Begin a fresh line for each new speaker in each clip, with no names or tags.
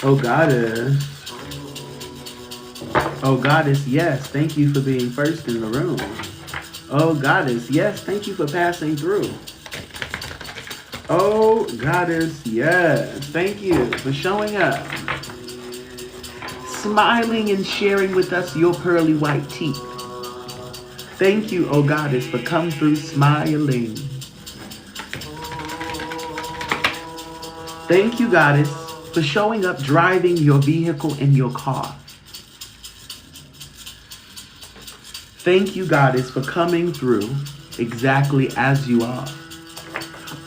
Oh, Goddess. Oh, Goddess, yes. Thank you for being first in the room. Oh, Goddess, yes. Thank you for passing through. Oh, Goddess, yes. Thank you for showing up. Smiling and sharing with us your pearly white teeth. Thank you, oh Goddess, for come through smiling. Thank you, Goddess, for showing up driving your vehicle in your car. Thank you, Goddess, for coming through exactly as you are.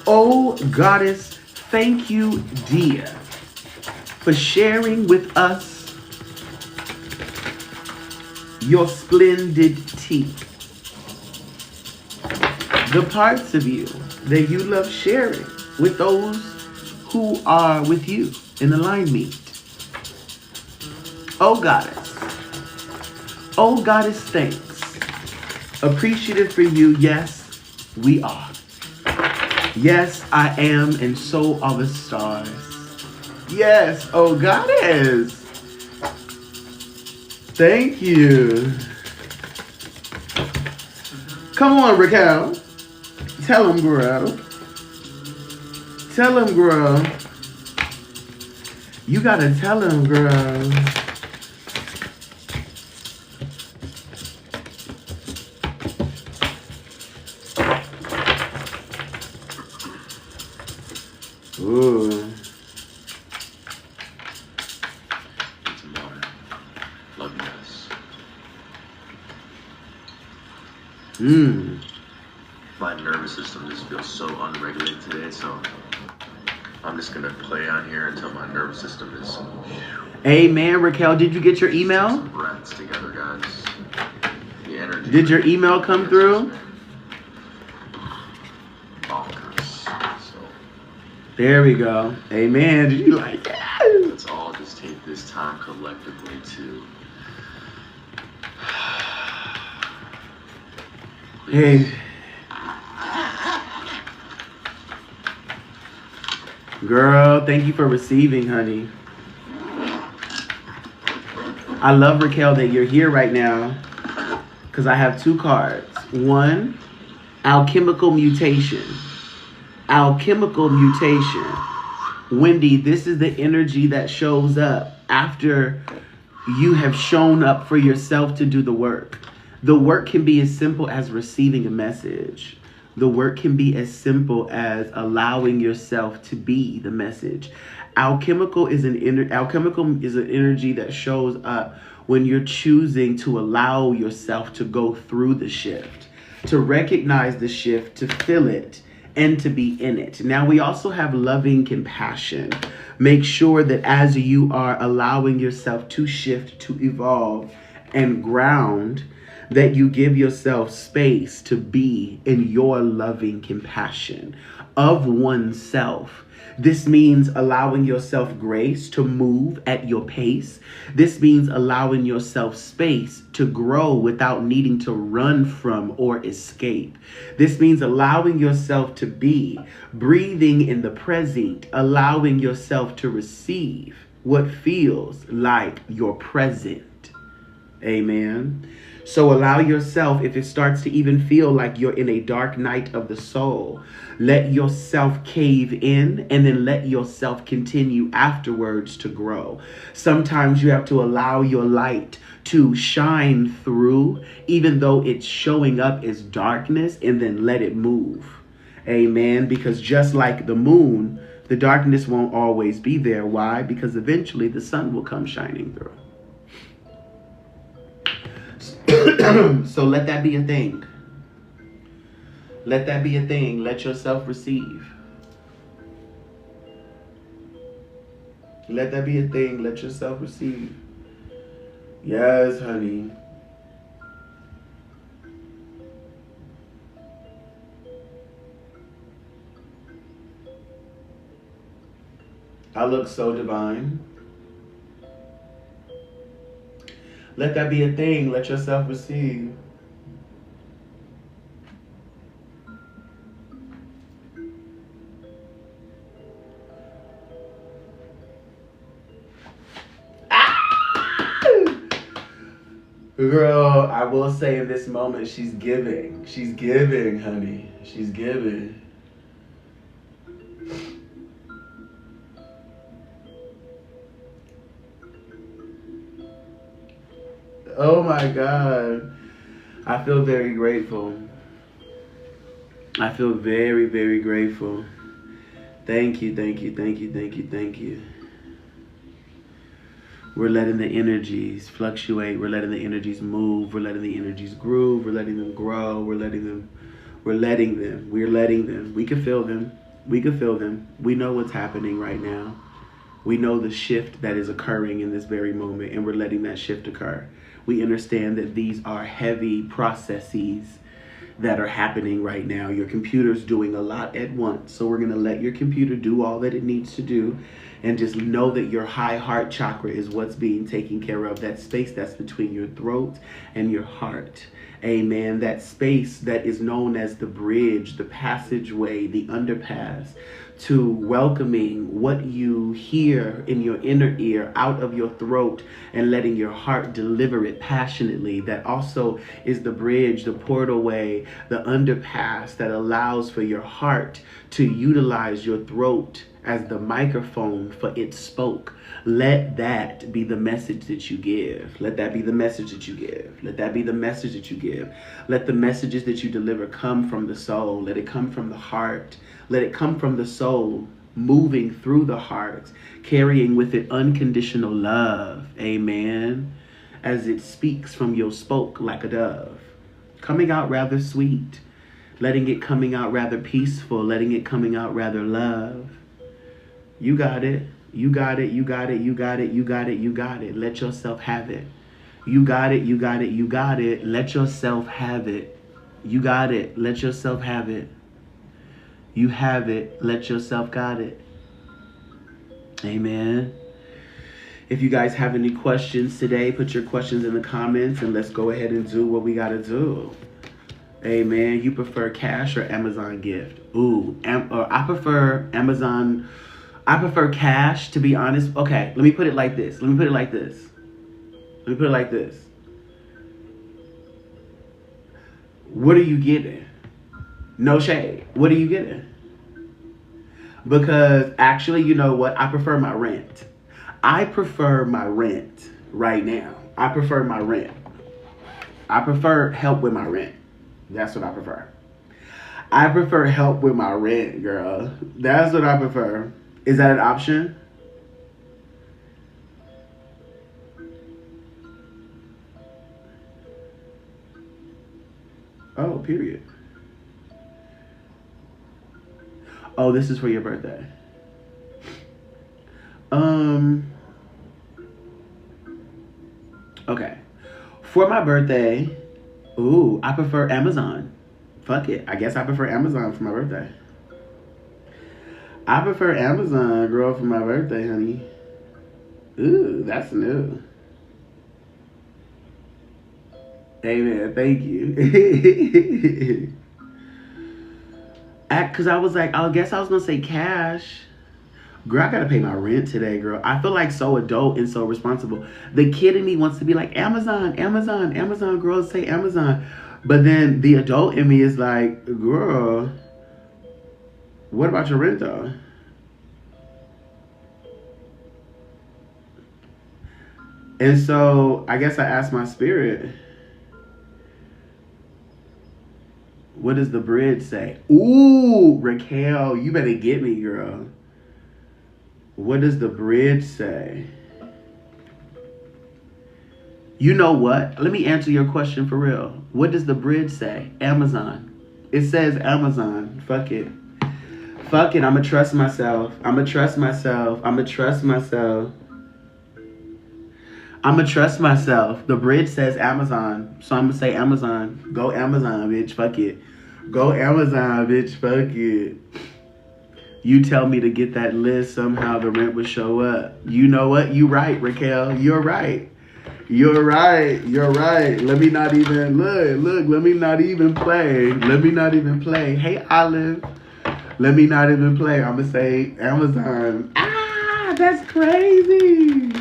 Oh, Goddess, thank you, dear, for sharing with us your splendid teeth. The parts of you that you love sharing with those who are with you in alignment. Oh, Goddess. Oh, Goddess, thanks. Appreciative for you, yes, we are. Yes, I am, and so are the stars. Yes, oh Goddess. Thank you. Come on, Raquel. Tell him, girl. Tell him, girl. You gotta tell him, girl. Ooh.
It's a moment. Love you guys. My nervous system just feels so unregulated today, so I'm just gonna play on here until my nervous system is.
Amen, Raquel. Did you get your email?
Some breaths together, guys. The energy.
Did your email come through?
So.
There we go. Amen. Did you like that?
Let's all just take this time collectively to.
Hey. Girl, thank you for receiving, honey. I love, Raquel, that you're here right now because I have two cards. One, Alchemical Mutation. Alchemical Mutation. Wendy, this is the energy that shows up after you have shown up for yourself to do the work. The work can be as simple as receiving a message. The work can be as simple as allowing yourself to be the message. Alchemical is an energy that shows up when you're choosing to allow yourself to go through the shift, to recognize the shift, to feel it, and to be in it. Now, we also have loving compassion. Make sure that as you are allowing yourself to shift, to evolve, and ground, that you give yourself space to be in your loving compassion of oneself. This means allowing yourself grace to move at your pace. This means allowing yourself space to grow without needing to run from or escape. This means allowing yourself to be, breathing in the present, allowing yourself to receive what feels like your present. Amen. So allow yourself, if it starts to even feel like you're in a dark night of the soul, let yourself cave in and then let yourself continue afterwards to grow. Sometimes you have to allow your light to shine through, even though it's showing up as darkness, and then let it move. Amen. Because just like the moon, the darkness won't always be there. Why? Because eventually the sun will come shining through. So let that be a thing. Let that be a thing. Let yourself receive. Let that be a thing. Let yourself receive. Yes, honey. I look so divine. Let that be a thing. Let yourself receive. Girl, I will say in this moment, she's giving. She's giving, honey. She's giving. Oh my God. I feel very grateful. I feel very, very grateful. Thank you, thank you, thank you, thank you, thank you. We're letting the energies fluctuate. We're letting the energies move. We're letting the energies groove. We're letting them grow. We're letting them. We can feel them. We can feel them. We know what's happening right now. We know the shift that is occurring in this very moment, and we're letting that shift occur. We understand that these are heavy processes that are happening right now. Your computer's doing a lot at once, so we're going to let your computer do all that it needs to do, and just know that your high heart chakra is what's being taken care of. That space that's between your throat and your heart. Amen. That space that is known as the bridge, the passageway, the underpass to welcoming what you hear in your inner ear out of your throat and letting your heart deliver it passionately. That also is the bridge, the portal way, the underpass that allows for your heart to utilize your throat as the microphone for its spoke. Let that be the message that you give. Let that be the message that you give. Let that be the message that you give. Let the messages that you deliver come from the soul. Let it come from the heart. Let it come from the soul, moving through the heart, carrying with it unconditional love. Amen. As it speaks from your spoke like a dove. Coming out rather sweet. Letting it coming out rather peaceful. Letting it coming out rather love. You got it. You got it. You got it. You got it. You got it. You got it. Let yourself have it. You got it. You got it. You got it. Let yourself have it. You got it. Let yourself have it. You have it. Let yourself got it. Amen. If you guys have any questions today, put your questions in the comments and let's go ahead and do what we got to do. Amen. You prefer cash or Amazon gift? Ooh, I prefer Amazon. I prefer cash, to be honest. Okay, let me put it like this. Let me put it like this. Let me put it like this. What are you getting? No shade. What are you getting? Because actually, you know what? I prefer my rent. I prefer my rent right now. I prefer my rent. I prefer help with my rent. That's what I prefer. I prefer help with my rent, girl. That's what I prefer. Is that an option? Oh, period. Oh, this is for your birthday. Okay. For my birthday, ooh, I prefer Amazon. Fuck it. I guess I prefer Amazon for my birthday. I prefer Amazon, girl, for my birthday, honey. Ooh, that's new. Amen. Thank you. Because I was like, I guess I was going to say cash. Girl, I got to pay my rent today, girl. I feel like so adult and so responsible. The kid in me wants to be like, Amazon, Amazon, Amazon, girls say Amazon. But then the adult in me is like, girl, what about your rent, though? And so I guess I asked my spirit, what does the bridge say? Ooh, Raquel, you better get me, girl. What does the bridge say? You know what? Let me answer your question for real. What does the bridge say? Amazon. It says Amazon. Fuck it. Fuck it. I'ma trust myself. I'ma trust myself. I'ma trust myself. I'ma trust myself. The bridge says Amazon. So I'm gonna say Amazon. Go Amazon, bitch. Fuck it. Go Amazon, bitch. Fuck it. You tell me to get that list, somehow the rent would show up. You know what? You right, Raquel. You're right. You're right. You're right. Let me not even look. Let me not even play. Let me not even play. Hey, Olive. Let me not even play. I'm gonna say Amazon. Ah, that's crazy.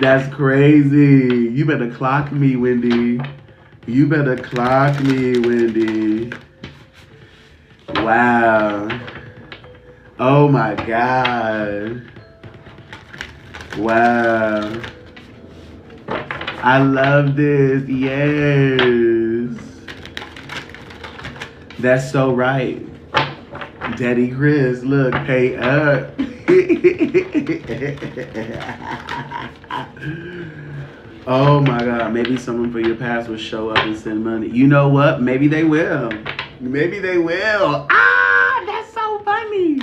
That's crazy. You better clock me, Wendy. You better clock me, Wendy. Wow. Oh my God. Wow. I love this. Yes. That's so right. Daddy Chris, look, pay up. Oh my God. Maybe someone for your past will show up and send money. You know what? Maybe they will. Maybe they will. Ah, that's so funny.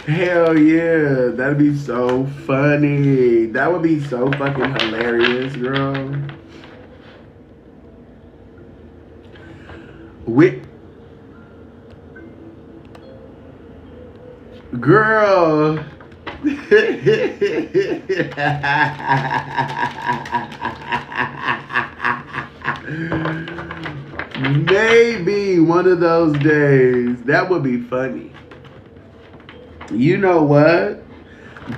Hell yeah. That'd be so funny. That would be so fucking hilarious, girl. Girl. Maybe one of those days. That would be funny. You know what?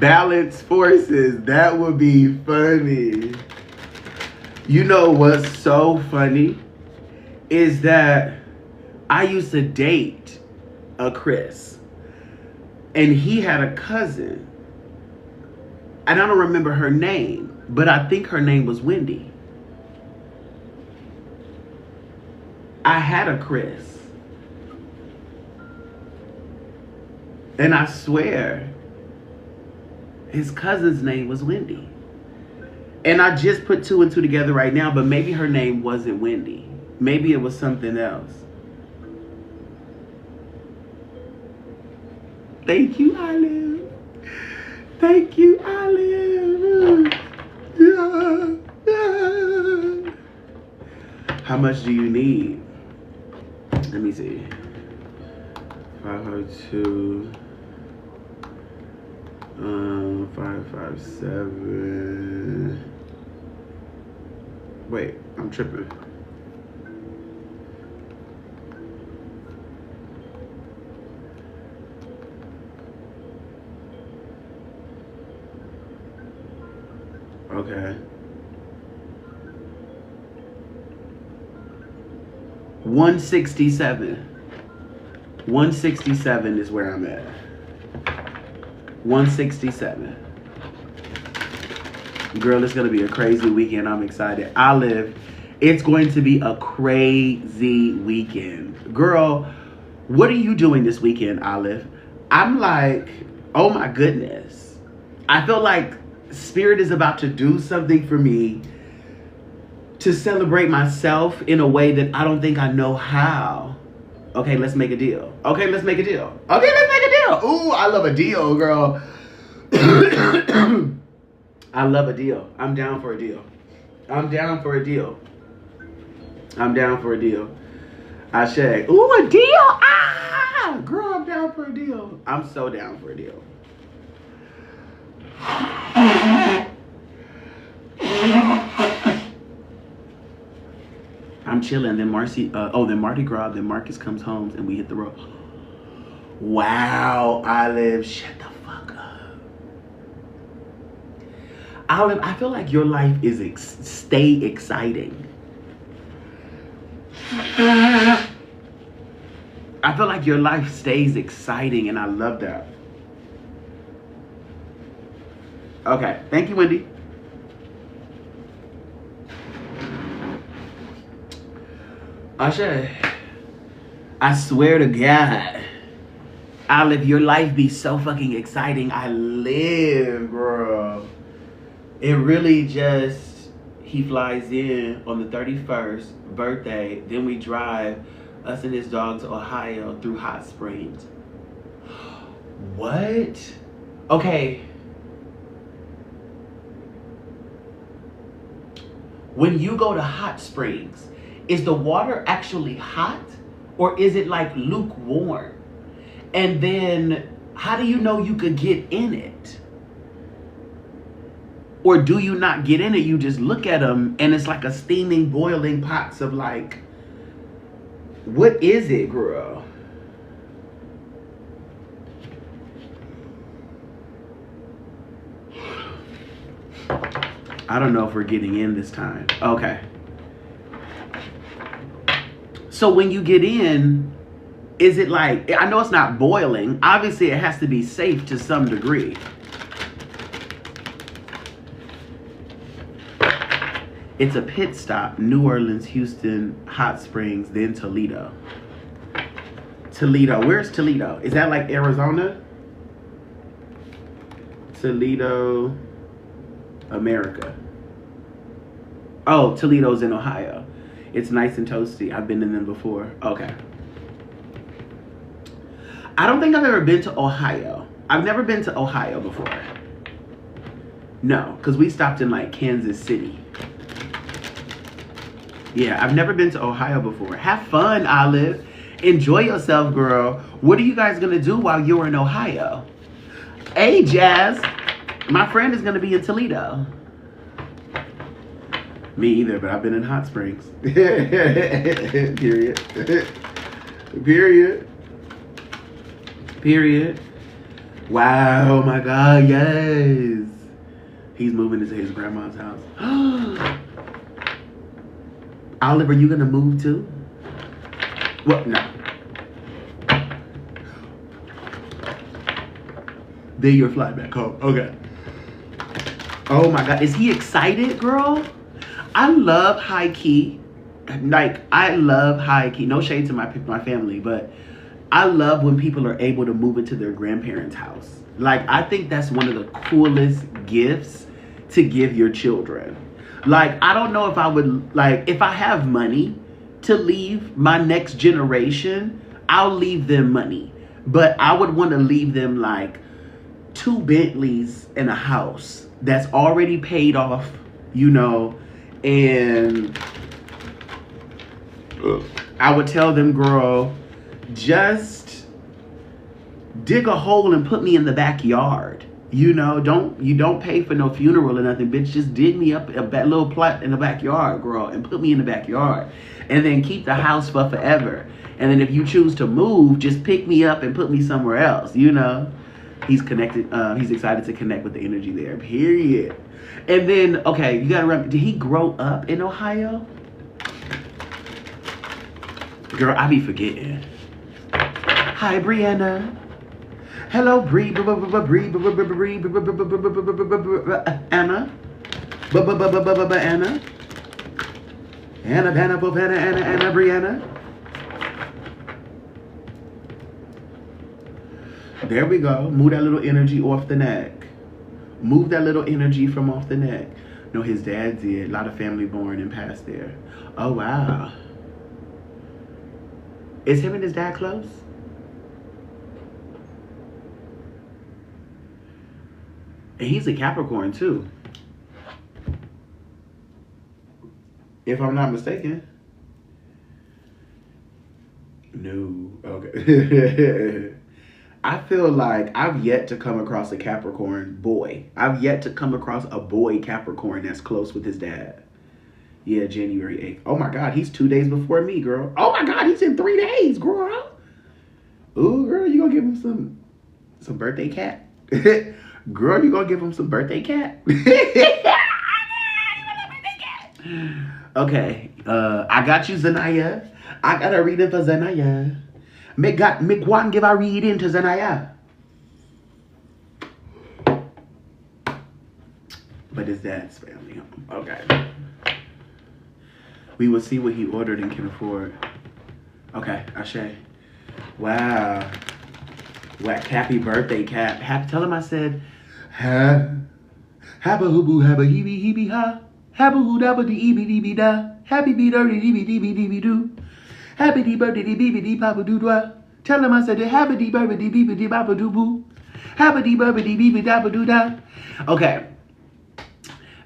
Balance forces. That would be funny. You know what's so funny? Is that I used to date a Chris. And he had a cousin. And I don't remember her name. But I think her name was Wendy. I had a Chris. And I swear, his cousin's name was Wendy. And I just put two and two together right now, but maybe her name wasn't Wendy. Maybe it was something else. Thank you, Olive. Thank you, Olive. Yeah. How much do you need? Let me see. 502. 557. Wait, I'm tripping. Okay. 167. 167 is where I'm at. 167. Girl, it's going to be a crazy weekend. I'm excited. Olive, it's going to be a crazy weekend. Girl, what are you doing this weekend, Olive? I'm like, oh my goodness. I feel like Spirit is about to do something for me to celebrate myself in a way that I don't think I know how. Okay, let's make a deal. Okay, let's make a deal. Okay, let's make a deal. Ooh, I love a deal, girl. I love a deal. I'm down for a deal. I'm down for a deal. I'm down for a deal. Ashe. Ooh, a deal. Ah, girl, I'm down for a deal. I'm so down for a deal. I'm chilling. Then then Mardi Gras. Then Marcus comes home and we hit the road. Wow, Olive, shut the fuck up. Olive, I feel like your life is stay exciting. I feel like your life stays exciting, and I love that. Okay, thank you, Wendy. Ashe, I swear to God, Olive, your life be so fucking exciting. I live, bro. It really just, he flies in on the 31st, birthday, then we drive, us and his dog, to Ohio through Hot Springs. What? Okay. When you go to Hot Springs, is the water actually hot or is it like lukewarm? And then how do you know you could get in it? Or do you not get in it? You just look at them and it's like a steaming, boiling pots of like, what is it, girl? I don't know if we're getting in this time. Okay. So when you get in, is it like, I know it's not boiling. Obviously, it has to be safe to some degree. It's a pit stop. New Orleans, Houston, Hot Springs, then Toledo. Toledo. Where's Toledo? Is that like Arizona? Toledo, America. Oh, Toledo's in Ohio. It's nice and toasty. I've been in them before. Okay. I don't think I've ever been to Ohio. I've never been to Ohio before. No, because we stopped in like Kansas City. Yeah, I've never been to Ohio before. Have fun, Olive. Enjoy yourself, girl. What are you guys going to do while you're in Ohio? Hey, Jazz. My friend is going to be in Toledo. Me either, but I've been in Hot Springs. Period. Period. Period. Wow, my God, yes. He's moving into his grandma's house. Olive, are you going to move too? Well, no. Then you're flying back home. Okay. Oh my God. Is he excited, girl? I love high key. Like, I love high key. No shade to my family, but I love when people are able to move into their grandparents' house. Like, I think that's one of the coolest gifts to give your children. Like, I don't know if I would, like, if I have money to leave my next generation, I'll leave them money. But I would want to leave them, like, 2 Bentleys and a house that's already paid off, you know, and I would tell them, girl, just dig a hole and put me in the backyard. You know, you don't pay for no funeral or nothing, bitch. Just dig me up a little plot in the backyard, girl, and put me in the backyard. And then keep the house for forever. And then if you choose to move, just pick me up and put me somewhere else, you know. He's connected. He's excited to connect with the energy there, period. And then, okay, you gotta remember, did he grow up in Ohio? Girl, I be forgetting. Hi, Brianna. Hello, Bree, Anna. Anna. Anna, Brianna. There we go. Move that little energy off the neck. Move that little energy from off the neck. No, his dad did. A lot of family born and passed there. Oh, wow. Is him and his dad close? And he's a Capricorn, too. If I'm not mistaken. No. Okay. I feel like I've yet to come across a Capricorn boy. I've yet to come across a boy Capricorn that's close with his dad. Yeah, January 8th. Oh my God, he's 2 days before me, girl. Oh my God, he's in 3 days, girl. Ooh, girl, you gonna give him some birthday cat? Girl, you gonna give him some birthday cat? Okay, I got you, Zanaya. I got a reading for Zanaya. Me go and give a reading to Zanaya. But his dad's family home. Okay. We will see what he ordered and can afford. Okay, Ashe. Wow. What happy birthday, Cap. Tell him I said, habba hoo habba heebie heebie ha. Habba hoo dabba dee eebie dee da. Happy be dirty dee dee dee doo. Happy dee birthday dee bee dee papa doo dwa. Tell him I said, happy dee birthday dee bee dee papa doo boo. Happy dee birthday dee bee dee doo da. Okay.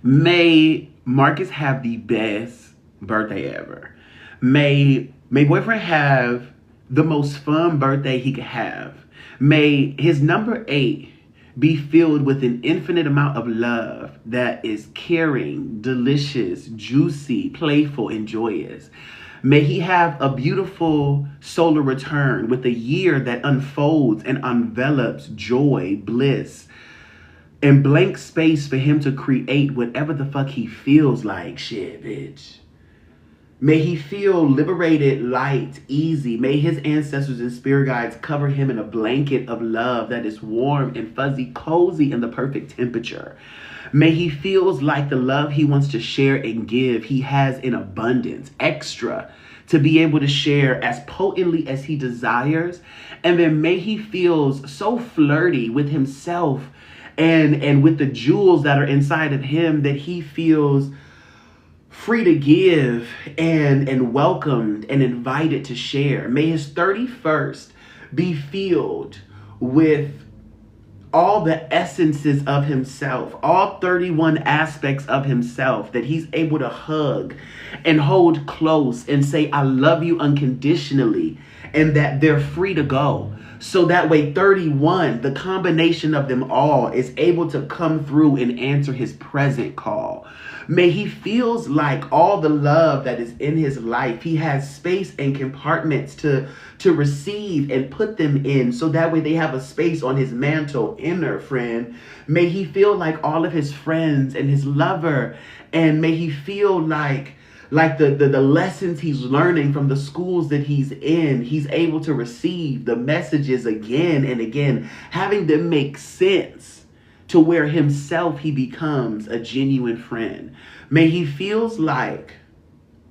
May Marcus have the best birthday ever. May boyfriend have the most fun birthday he could have. May his number 8 be filled with an infinite amount of love that is caring, delicious, juicy, playful, and joyous. May he have a beautiful solar return with a year that unfolds and envelops joy, bliss, and blank space for him to create whatever the fuck he feels like. Shit, bitch. May he feel liberated, light, easy. May his ancestors and spirit guides cover him in a blanket of love that is warm and fuzzy, cozy, and the perfect temperature. May he feels like the love he wants to share and give, he has in abundance, extra, to be able to share as potently as he desires. And then may he feels so flirty with himself and with the jewels that are inside of him that he feels free to give and welcomed and invited to share. May his 31st be filled with all the essences of himself, all 31 aspects of himself that he's able to hug and hold close and say, I love you unconditionally, and that they're free to go. So that way 31, the combination of them all, is able to come through and answer his present call. May he feels like all the love that is in his life, he has space and compartments to receive and put them in, so that way they have a space on his mantle, inner friend. May he feel like all of his friends and his lover, and may he feel like the lessons he's learning from the schools that he's in, he's able to receive the messages again and again, having them make sense to where himself he becomes a genuine friend. May he feels like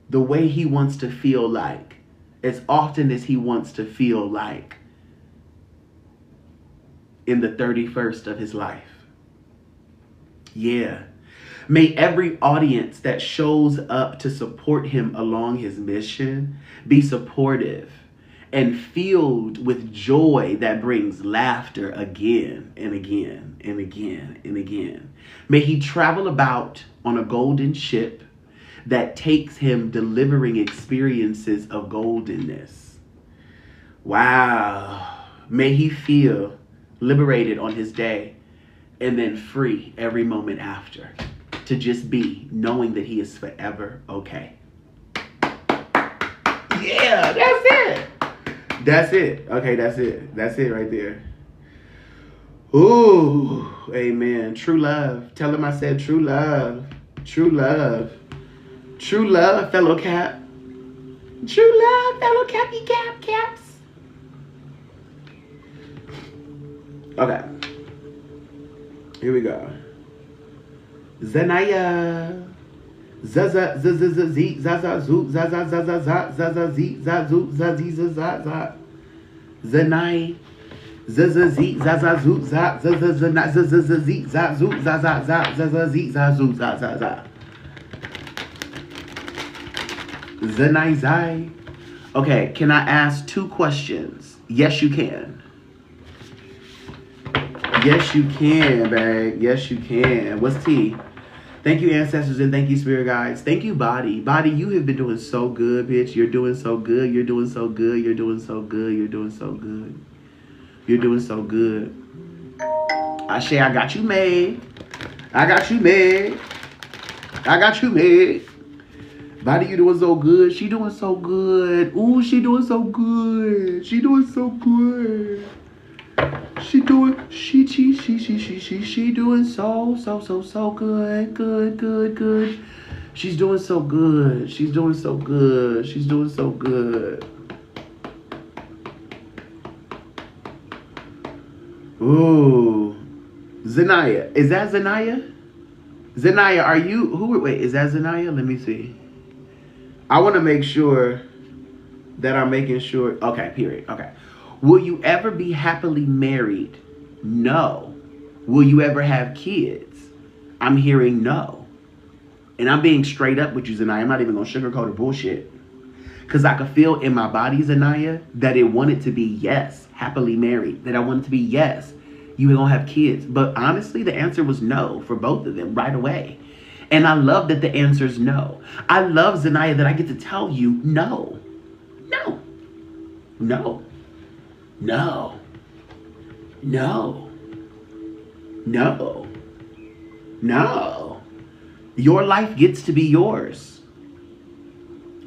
the way he wants to feel like, as often as he wants to feel like, in the 31st of his life. Yeah. May every audience that shows up to support him along his mission be supportive and filled with joy that brings laughter again and again and again and again. May he travel about on a golden ship that takes him delivering experiences of goldenness. Wow. May he feel liberated on his day and then free every moment after, to just be, knowing that he is forever okay. Yeah, that's it. That's it. Okay, that's it. That's it right there. Ooh, amen. True love. Tell him I said true love. True love. True love, fellow cap. True love, fellow cappy caps. Okay. Here we go. Zanaya. Zaza zaza z zaza zoot zaza zaza za zaza z zazoot zazi zaza za zanai zaza z zaza zoot za zaza zana zaza z zazoot zaza za zaza z zazoot za za za zanai zai. Okay, can I ask 2 questions? Yes, you can. Yes, you can, babe. Yes, you can. What's T? Thank you, ancestors, and thank you, spirit guides. Thank you, body. Body, you have been doing so good, bitch. You're doing so good. You're doing so good. You're doing so good. You're doing so good. You're doing so good. Ashe, I got you made. I got you made. I got you made. Body, you doing so good. She doing so good. Ooh, she doing so good. She doing so good. She doing so good. She's doing so good. She's doing so good. She's doing so good. Ooh. Zanaya. Is that Zanaya? Zanaya, are you wait, is that Zanaya? Let me see. I want to make sure that I'm making sure. Okay, period. Okay. Will you ever be happily married? No. Will you ever have kids? I'm hearing no. And I'm being straight up with you, Zanaya. I'm not even going to sugarcoat or bullshit. Because I could feel in my body, Zanaya, that it wanted to be yes, happily married. That I wanted to be yes, you were going to have kids. But honestly, the answer was no for both of them right away. And I love that the answer is no. I love, Zanaya, that I get to tell you no. No. No. No. No. No. No. Your life gets to be yours.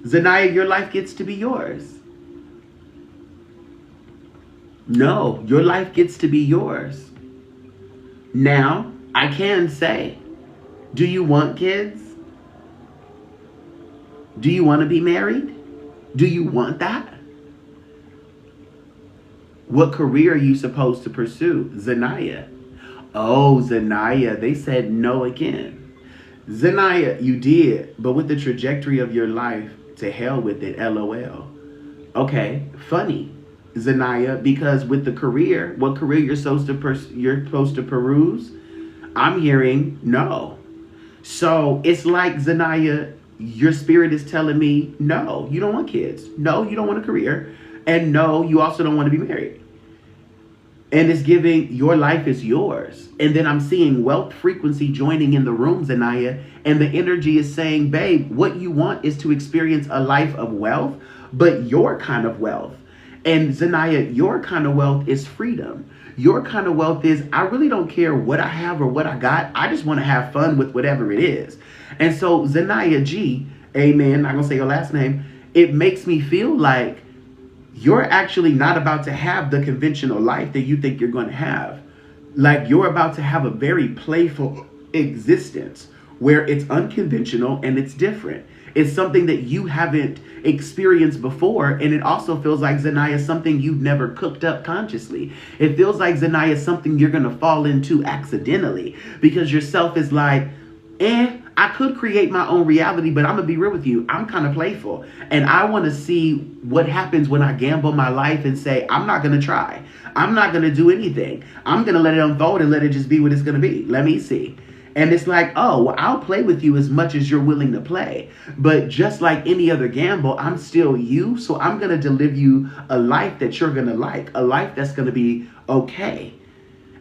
Zanaya, your life gets to be yours. No, your life gets to be yours. Now, I can say, do you want kids? Do you want to be married? Do you want that? What career are you supposed to pursue? Zanaya. Oh, Zanaya, they said no again. Zanaya, you did, but with the trajectory of your life, to hell with it, LOL. Okay, funny, Zanaya, because with the career, what career you're supposed to peruse, I'm hearing no. So it's like, Zanaya, your spirit is telling me, no, you don't want kids. No, you don't want a career. And no, you also don't want to be married. And it's giving, your life is yours. And then I'm seeing wealth frequency joining in the room, Zanaya. And the energy is saying, babe, what you want is to experience a life of wealth, but your kind of wealth. And Zanaya, your kind of wealth is freedom. Your kind of wealth is, I really don't care what I have or what I got. I just want to have fun with whatever it is. And so Zanaya G, amen, I'm going to say your last name, it makes me feel like you're actually not about to have the conventional life that you think you're going to have. Like, you're about to have a very playful existence where it's unconventional and it's different. It's something that you haven't experienced before. And it also feels like, Zanaya, something you've never cooked up consciously. It feels like, Zanaya, something you're going to fall into accidentally, because yourself is like, I could create my own reality, but I'm going to be real with you. I'm kind of playful. And I want to see what happens when I gamble my life and say, I'm not going to try. I'm not going to do anything. I'm going to let it unfold and let it just be what it's going to be. Let me see. And it's like, oh, well, I'll play with you as much as you're willing to play. But just like any other gamble, I'm still you. So I'm going to deliver you a life that you're going to like, a life that's going to be okay.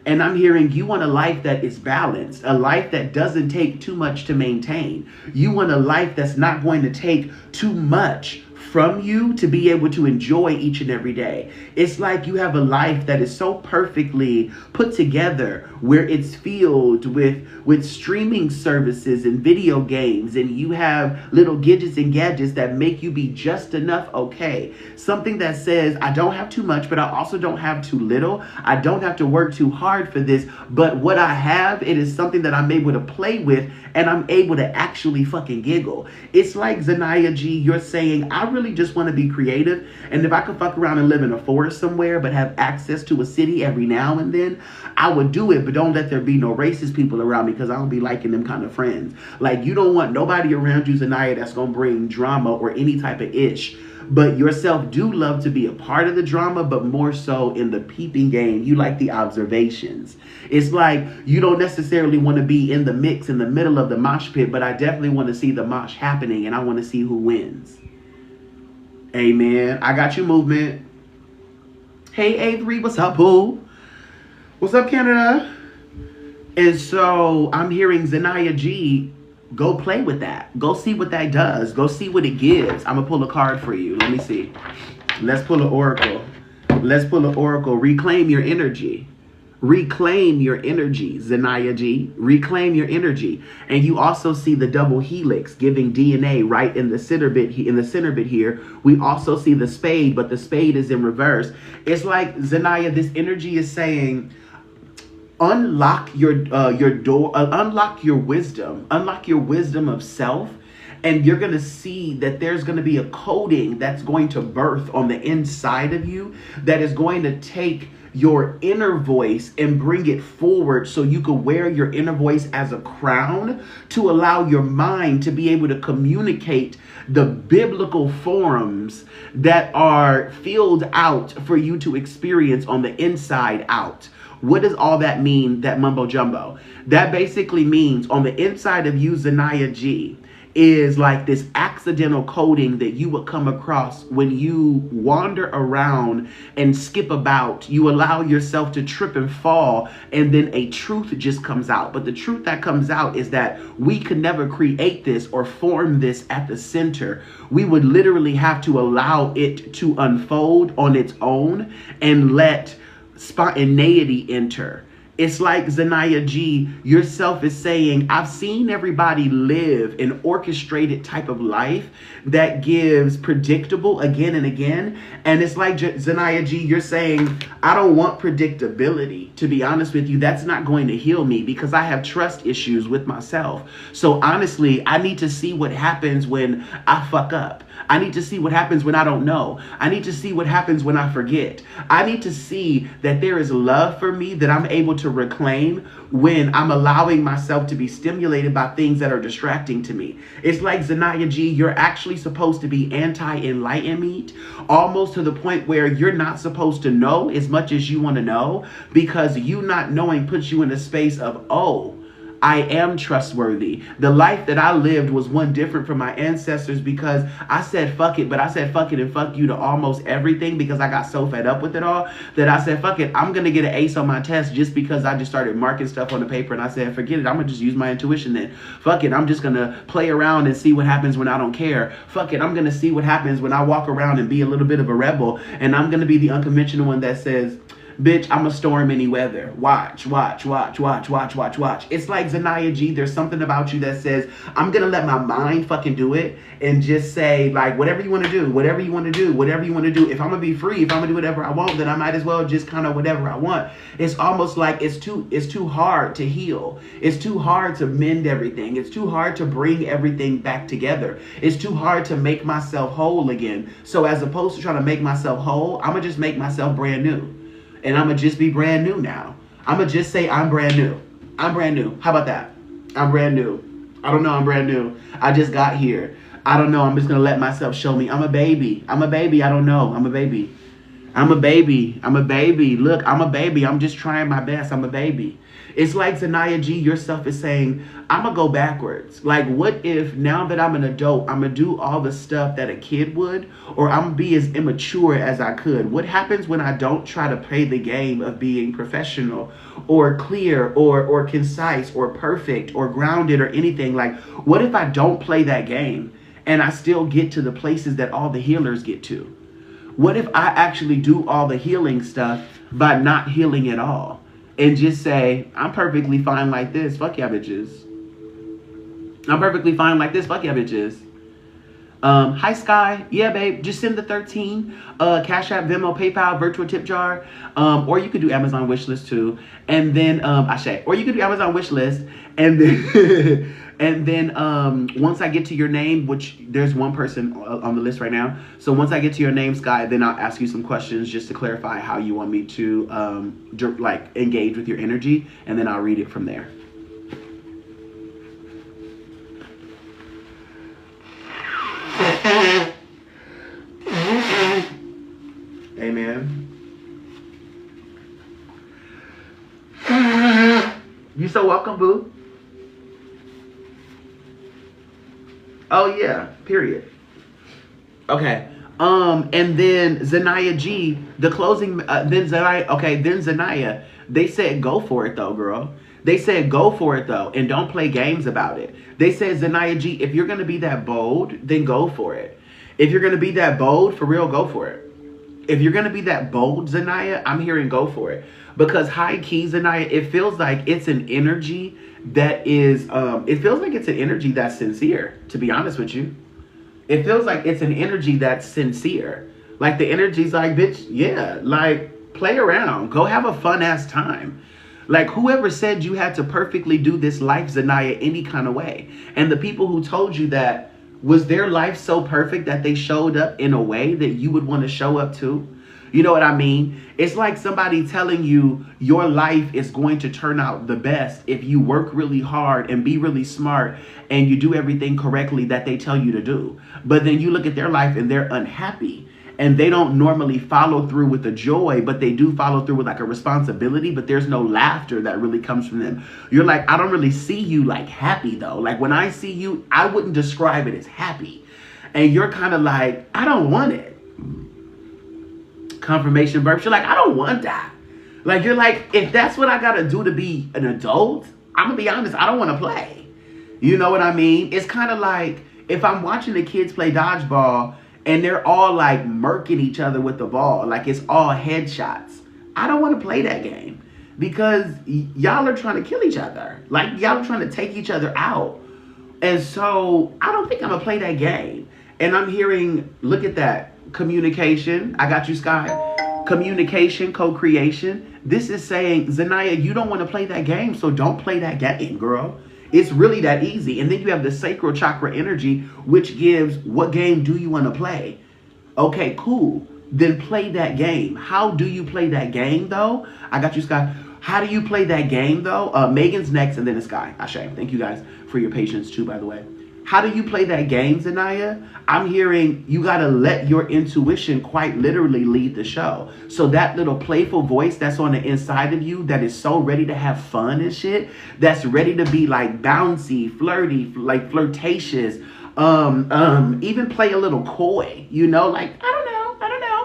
And I'm hearing you want a life that is balanced, a life that doesn't take too much to maintain. You want a life that's not going to take too much from you to be able to enjoy each and every day. It's like you have a life that is so perfectly put together, where it's filled with streaming services and video games, and you have little gadgets and gadgets that make you be just enough okay. Something that says, I don't have too much, but I also don't have too little. I don't have to work too hard for this, but what I have, it is something that I'm able to play with, and I'm able to actually fucking giggle. It's like, Zanaya G, you're saying, I really just want to be creative, and if I could fuck around and live in a forest somewhere but have access to a city every now and then, I would do it. But don't let there be no racist people around me, because I don't be liking them kind of friends. Like, you don't want nobody around you, Zanaya, that's gonna bring drama or any type of ish. But yourself do love to be a part of the drama, but more so in the peeping game. You like the observations. It's like, you don't necessarily want to be in the mix in the middle of the mosh pit, but I definitely want to see the mosh happening, and I want to see who wins. Amen. I got you, movement. Hey, Avery, what's up, boo? What's up, Canada? And so I'm hearing, Zanaya G, go play with that. Go see what that does. Go see what it gives. I'm going to pull a card for you. Let me see. Let's pull an oracle. Let's pull an oracle. Reclaim your energy. Reclaim your energy, Zanaya G. Reclaim your energy. And you also see the double helix giving DNA right in the center bit here. We also see the spade, but the spade is in reverse. It's like, Zanaya, this energy is saying, unlock your door, unlock your wisdom of self. And you're going to see that there's going to be a coding that's going to birth on the inside of you that is going to take your inner voice and bring it forward, so you could wear your inner voice as a crown to allow your mind to be able to communicate the biblical forms that are filled out for you to experience on the inside out. What does all that mean, that mumbo jumbo? That basically means on the inside of you, Zanaya G, is like this accidental coding that you would come across when you wander around and skip about. You allow yourself to trip and fall, and then a truth just comes out. But the truth that comes out is that we could never create this or form this at the center. We would literally have to allow it to unfold on its own and let spontaneity enter. It's like Zanaya G, yourself is saying, I've seen everybody live an orchestrated type of life that gives predictable again and again. And it's like Zanaya G, you're saying, I don't want predictability. To be honest with you, that's not going to heal me because I have trust issues with myself. So honestly, I need to see what happens when I fuck up. I need to see what happens when I don't know. I need to see what happens when I forget. I need to see that there is love for me that I'm able to reclaim when I'm allowing myself to be stimulated by things that are distracting to me. It's like Zanaya G, you're actually supposed to be anti-enlightenment, almost to the point where you're not supposed to know as much as you want to know, because you not knowing puts you in a space of, oh, I am trustworthy. The life that I lived was one different from my ancestors because I said fuck it, but I said fuck it and fuck you to almost everything because I got so fed up with it all that I said fuck it, I'm going to get an ace on my test just because I just started marking stuff on the paper and I said forget it, I'm going to just use my intuition then. Fuck it, I'm just going to play around and see what happens when I don't care. Fuck it, I'm going to see what happens when I walk around and be a little bit of a rebel, and I'm going to be the unconventional one that says, bitch, I'm a storm any weather. Watch, watch, watch, watch, watch, watch, watch. It's like Zanaya G, there's something about you that says, I'm going to let my mind fucking do it and just say, like, whatever you want to do, whatever you want to do, whatever you want to do. If I'm going to be free, if I'm going to do whatever I want, then I might as well just kind of whatever I want. It's almost like it's too hard to heal. It's too hard to mend everything. It's too hard to bring everything back together. It's too hard to make myself whole again. So as opposed to trying to make myself whole, I'm going to just make myself brand new. And I'm going to just be brand new now. I'm going to just say I'm brand new. I'm brand new. How about that? I'm brand new. I don't know. I'm brand new. I just got here. I don't know. I'm just going to let myself show me. I'm a baby. I'm a baby. I don't know. I'm a baby. I'm a baby. I'm a baby. Look, I'm a baby. I'm just trying my best. I'm a baby. It's like Zanaya G, yourself is saying, I'm going to go backwards. Like, what if now that I'm an adult, I'm going to do all the stuff that a kid would, or I'm going to be as immature as I could? What happens when I don't try to play the game of being professional or clear or concise or perfect or grounded or anything? Like, what if I don't play that game and I still get to the places that all the healers get to? What if I actually do all the healing stuff by not healing at all? And just say, I'm perfectly fine like this. Fuck y'all bitches. I'm perfectly fine like this. Fuck y'all bitches. Hi, Sky. Yeah, babe. Just send the 13. Cash App, Venmo, PayPal, virtual tip jar. Or you could do Amazon wishlist too. And then, or you could do Amazon wishlist. And then, and then once I get to your name, which there's one person on the list right now. So once I get to your name, Sky, then I'll ask you some questions just to clarify how you want me to like engage with your energy. And then I'll read it from there. Amen. You so welcome, boo. Oh yeah, period. Okay. And then Zanaya G, the closing, then Zanaya, they said go for it though, girl. They said go for it though, and don't play games about it. They said, Zanaya G, if you're gonna be that bold, then go for it. If you're gonna be that bold, for real, go for it. If you're gonna be that bold, Zanaya, I'm hearing go for it. Because high key, Zanaya, it feels like it's an energy that is, it feels like it's an energy that's sincere, to be honest with you. It feels like it's an energy that's sincere. Like the energy's like, bitch, yeah, like play around. Go have a fun ass time. Like whoever said you had to perfectly do this life, Zanaya, any kind of way. And the people who told you that, was their life so perfect that they showed up in a way that you would want to show up to? You know what I mean? It's like somebody telling you your life is going to turn out the best if you work really hard and be really smart and you do everything correctly that they tell you to do. But then you look at their life and they're unhappy and they don't normally follow through with the joy, but they do follow through with like a responsibility, but there's no laughter that really comes from them. You're like, I don't really see you like happy though. Like when I see you, I wouldn't describe it as happy. And you're kind of like, I don't want it. Confirmation burps. You're like, I don't want that. Like, you're like, if that's what I got to do to be an adult, I'm going to be honest, I don't want to play. You know what I mean? It's kind of like if I'm watching the kids play dodgeball and they're all like murking each other with the ball, like it's all headshots. I don't want to play that game because y'all are trying to kill each other. Like, y'all are trying to take each other out. And so I don't think I'm gonna play that game. And I'm hearing, look at that, communication. I got you, Sky. Communication, co-creation. This is saying, Zanaya, you don't want to play that game, so don't play that game, girl. It's really that easy. And then you have the sacral chakra energy, which gives, what game do you want to play? Okay, cool. Then play that game. How do you play that game, though? I got you, Sky. How do you play that game, though? Megan's next, and then it's Sky. Ashe. Thank you guys for your patience, too, by the way. How do you play that game, Zanaya? I'm hearing you got to let your intuition quite literally lead the show. So that little playful voice that's on the inside of you that is so ready to have fun and shit, that's ready to be like bouncy, flirty, like flirtatious, even play a little coy, you know, like, I don't know,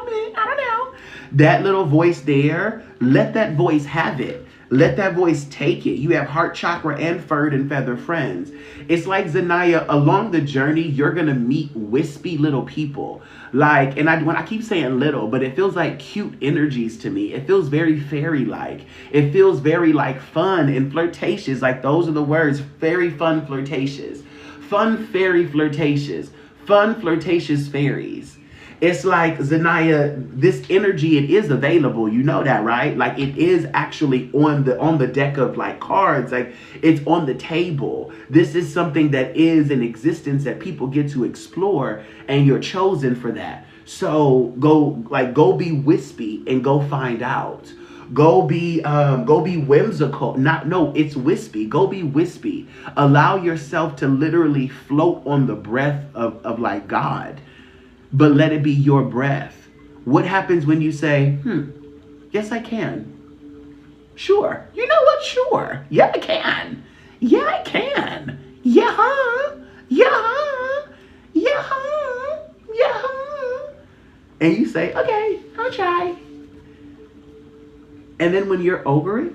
man, I don't know. That little voice there, let that voice have it. Let that voice take it. You have heart chakra and furred and feather friends. It's like, Zanaya, along the journey, you're going to meet wispy little people. Like, and when I keep saying little, but it feels like cute energies to me. It feels very fairy-like. It feels very like fun and flirtatious. Like, those are the words, very fun, flirtatious. Fun, fairy, flirtatious. Fun, flirtatious fairies. It's like, Zanaya, this energy, it is available. You know that, right? Like, it is actually on the deck of like cards. Like, it's on the table. This is something that is in existence that people get to explore, and you're chosen for that. So go be wispy and go find out. Go be whimsical. No, it's wispy. Go be wispy. Allow yourself to literally float on the breath of like God. But let it be your breath. What happens when you say, yes, I can. Sure. You know what? Sure. Yeah, I can. Yeah, I can. Yeah, huh? Yeah, huh? Yeah, huh? Yeah, huh? And you say, okay, I'll try. And then when you're over it,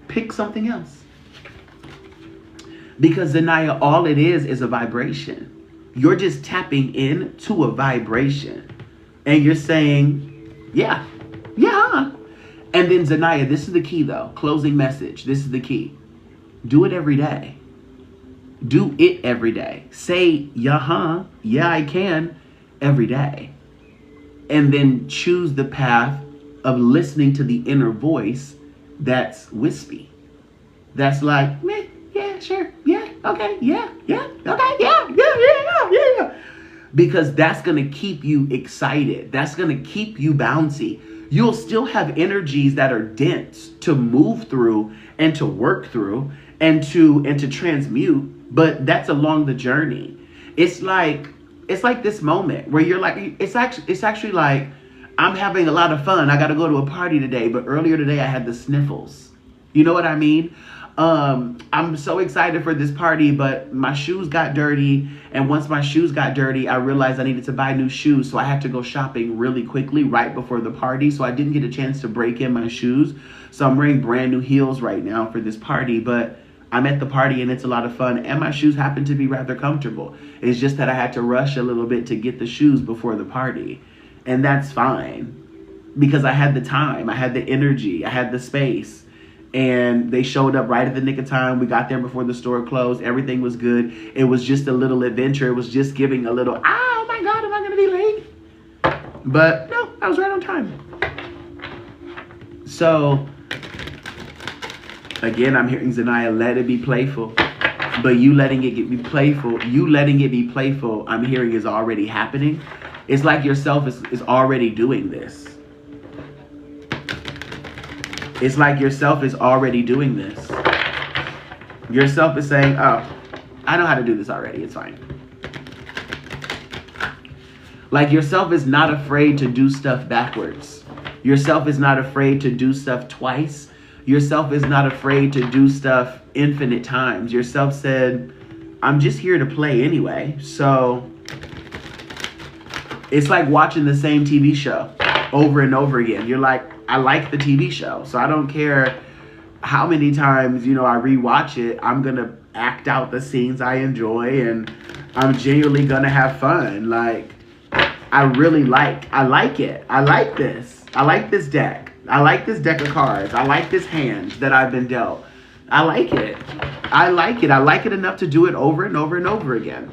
pick something else. Because, Zanaya, all it is a vibration. You're just tapping into a vibration. And you're saying, yeah. And then, Zanaya, this is the key, though. Closing message. This is the key. Do it every day. Do it every day. Say, yeah, I can, every day. And then choose the path of listening to the inner voice that's wispy. That's like, meh. Yeah, sure. Yeah, okay. Yeah, okay. Yeah. Because that's going to keep you excited. That's going to keep you bouncy. You'll still have energies that are dense to move through and to work through and to transmute, but that's along the journey. It's like this moment where you're like, it's actually like, I'm having a lot of fun. I got to go to a party today, but earlier today I had the sniffles. You know what I mean? I'm so excited for this party, but my shoes got dirty. And once my shoes got dirty, I realized I needed to buy new shoes. So I had to go shopping really quickly right before the party. So I didn't get a chance to break in my shoes. So I'm wearing brand new heels right now for this party, but I'm at the party and it's a lot of fun. And my shoes happen to be rather comfortable. It's just that I had to rush a little bit to get the shoes before the party. And that's fine because I had the time, I had the energy, I had the space. And they showed up right at the nick of time. We got there before the store closed. Everything was good. It was just a little adventure. It was just giving a little, oh my God, am I going to be late? But no, I was right on time. So, again, I'm hearing, Zanaya, let it be playful. But you letting it be playful, I'm hearing is already happening. It's like yourself is already doing this. It's like yourself is already doing this. Yourself is saying, oh, I know how to do this already. It's fine. Like yourself is not afraid to do stuff backwards. Yourself is not afraid to do stuff twice. Yourself is not afraid to do stuff infinite times. Yourself said, I'm just here to play anyway. So it's like watching the same TV show over and over again. You're like, I like the TV show, so I don't care how many times, I rewatch it. I'm going to act out the scenes I enjoy, and I'm genuinely going to have fun. Like, I like it. I like this. I like this deck. I like this deck of cards. I like this hand that I've been dealt. I like it. I like it. I like it enough to do it over and over and over again.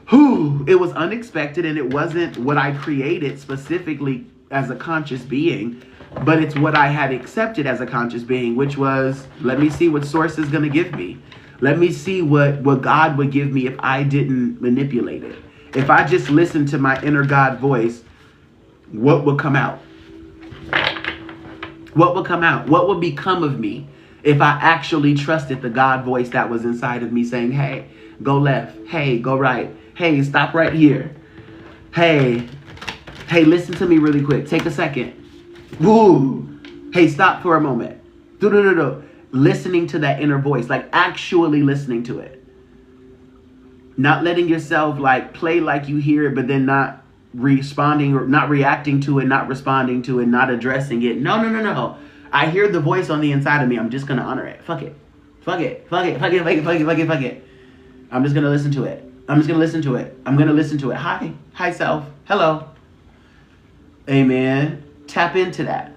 Whew, it was unexpected, and it wasn't what I created specifically as a conscious being, but it's what I had accepted as a conscious being, which was, let me see what source is going to give me. Let me see what God would give me if I didn't manipulate it. If I just listened to my inner God voice, what would come out? What would come out? What would become of me if I actually trusted the God voice that was inside of me saying, hey, go left. Hey, go right. Hey, stop right here. Hey, listen to me really quick. Take a second. Woo. Hey, stop for a moment. Listening to that inner voice, like actually listening to it. Not letting yourself like play like you hear it, but then not responding or not reacting to it, not responding to it, not addressing it. No. I hear the voice on the inside of me. I'm just going to honor it. Fuck it. I'm just going to listen to it. I'm going to listen to it. Hi self. Hello. Amen. Tap into that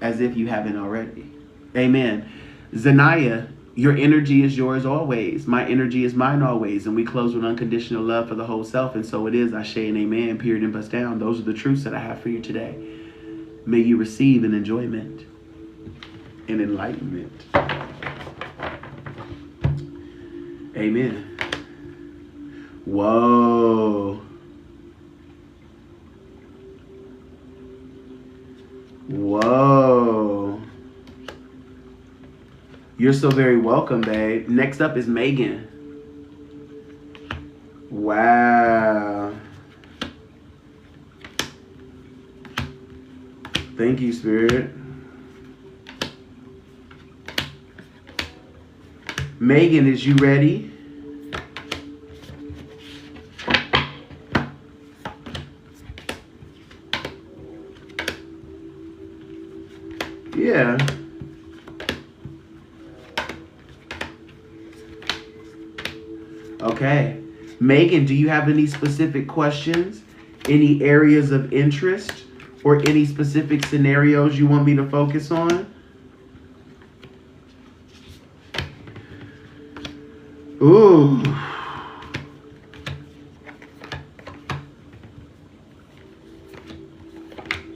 as if you haven't already. Amen. Zanaya, your energy is yours always. My energy is mine always. And we close with unconditional love for the whole self. And so it is. Ashe and amen. Period and bust down. Those are the truths that I have for you today. May you receive an enjoyment and enlightenment. Amen. Whoa. Whoa. You're so very welcome, babe. Next up is Megan. Wow. Thank you, Spirit. Megan, is you ready? Yeah. Okay. Megan, do you have any specific questions? Any areas of interest? Or any specific scenarios you want me to focus on? Ooh.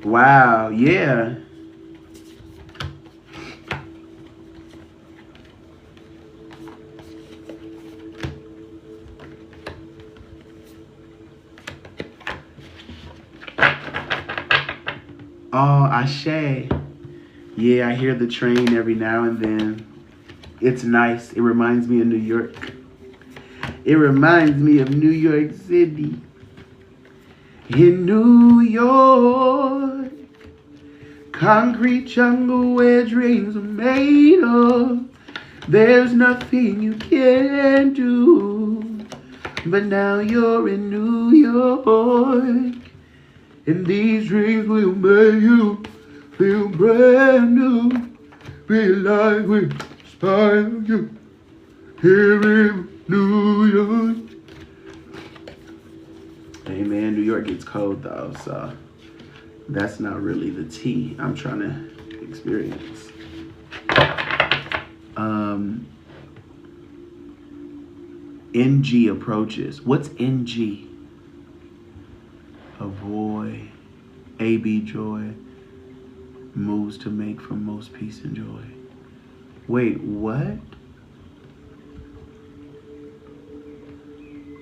Wow, yeah. Oh, Ashe. Yeah, I hear the train every now and then. It's nice. It reminds me of New York. It reminds me of New York City. In New York, concrete jungle where dreams are made of. There's nothing you can do. But now you're in New York. And these dreams will make you feel brand new. Feel like we inspire you here in New York. Amen. New York gets cold though, so that's not really the tea I'm trying to experience. NG approaches. What's NG? Avoid. AB joy. Moves to make for most peace and joy. Wait, what?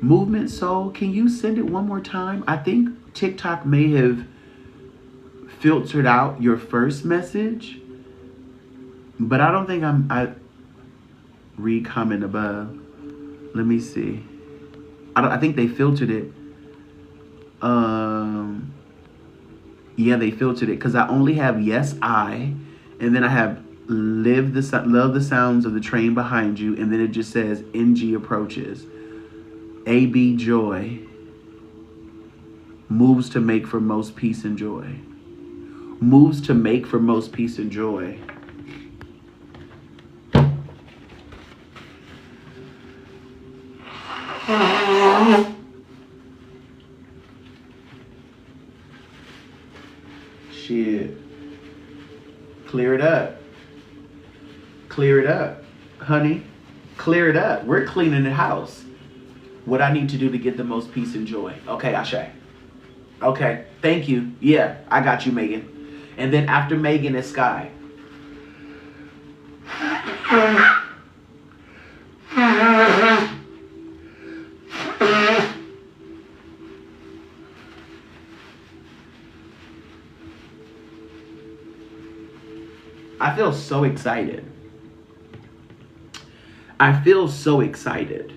Movement Soul, can you send it one more time? I think TikTok may have filtered out your first message, but I don't think I read comment above. Let me see. I think they filtered it. Yeah, they filtered it because I only have yes, I, and then I have love the sounds of the train behind you, and then it just says NG approaches. AB joy moves to make for most peace and joy. Moves to make for most peace and joy. Honey, clear it up. We're cleaning the house. What I need to do to get the most peace and joy. Okay, Ashe. Okay, thank you. Yeah, I got you, Megan. And then after Megan is Sky. I feel so excited. I feel so excited.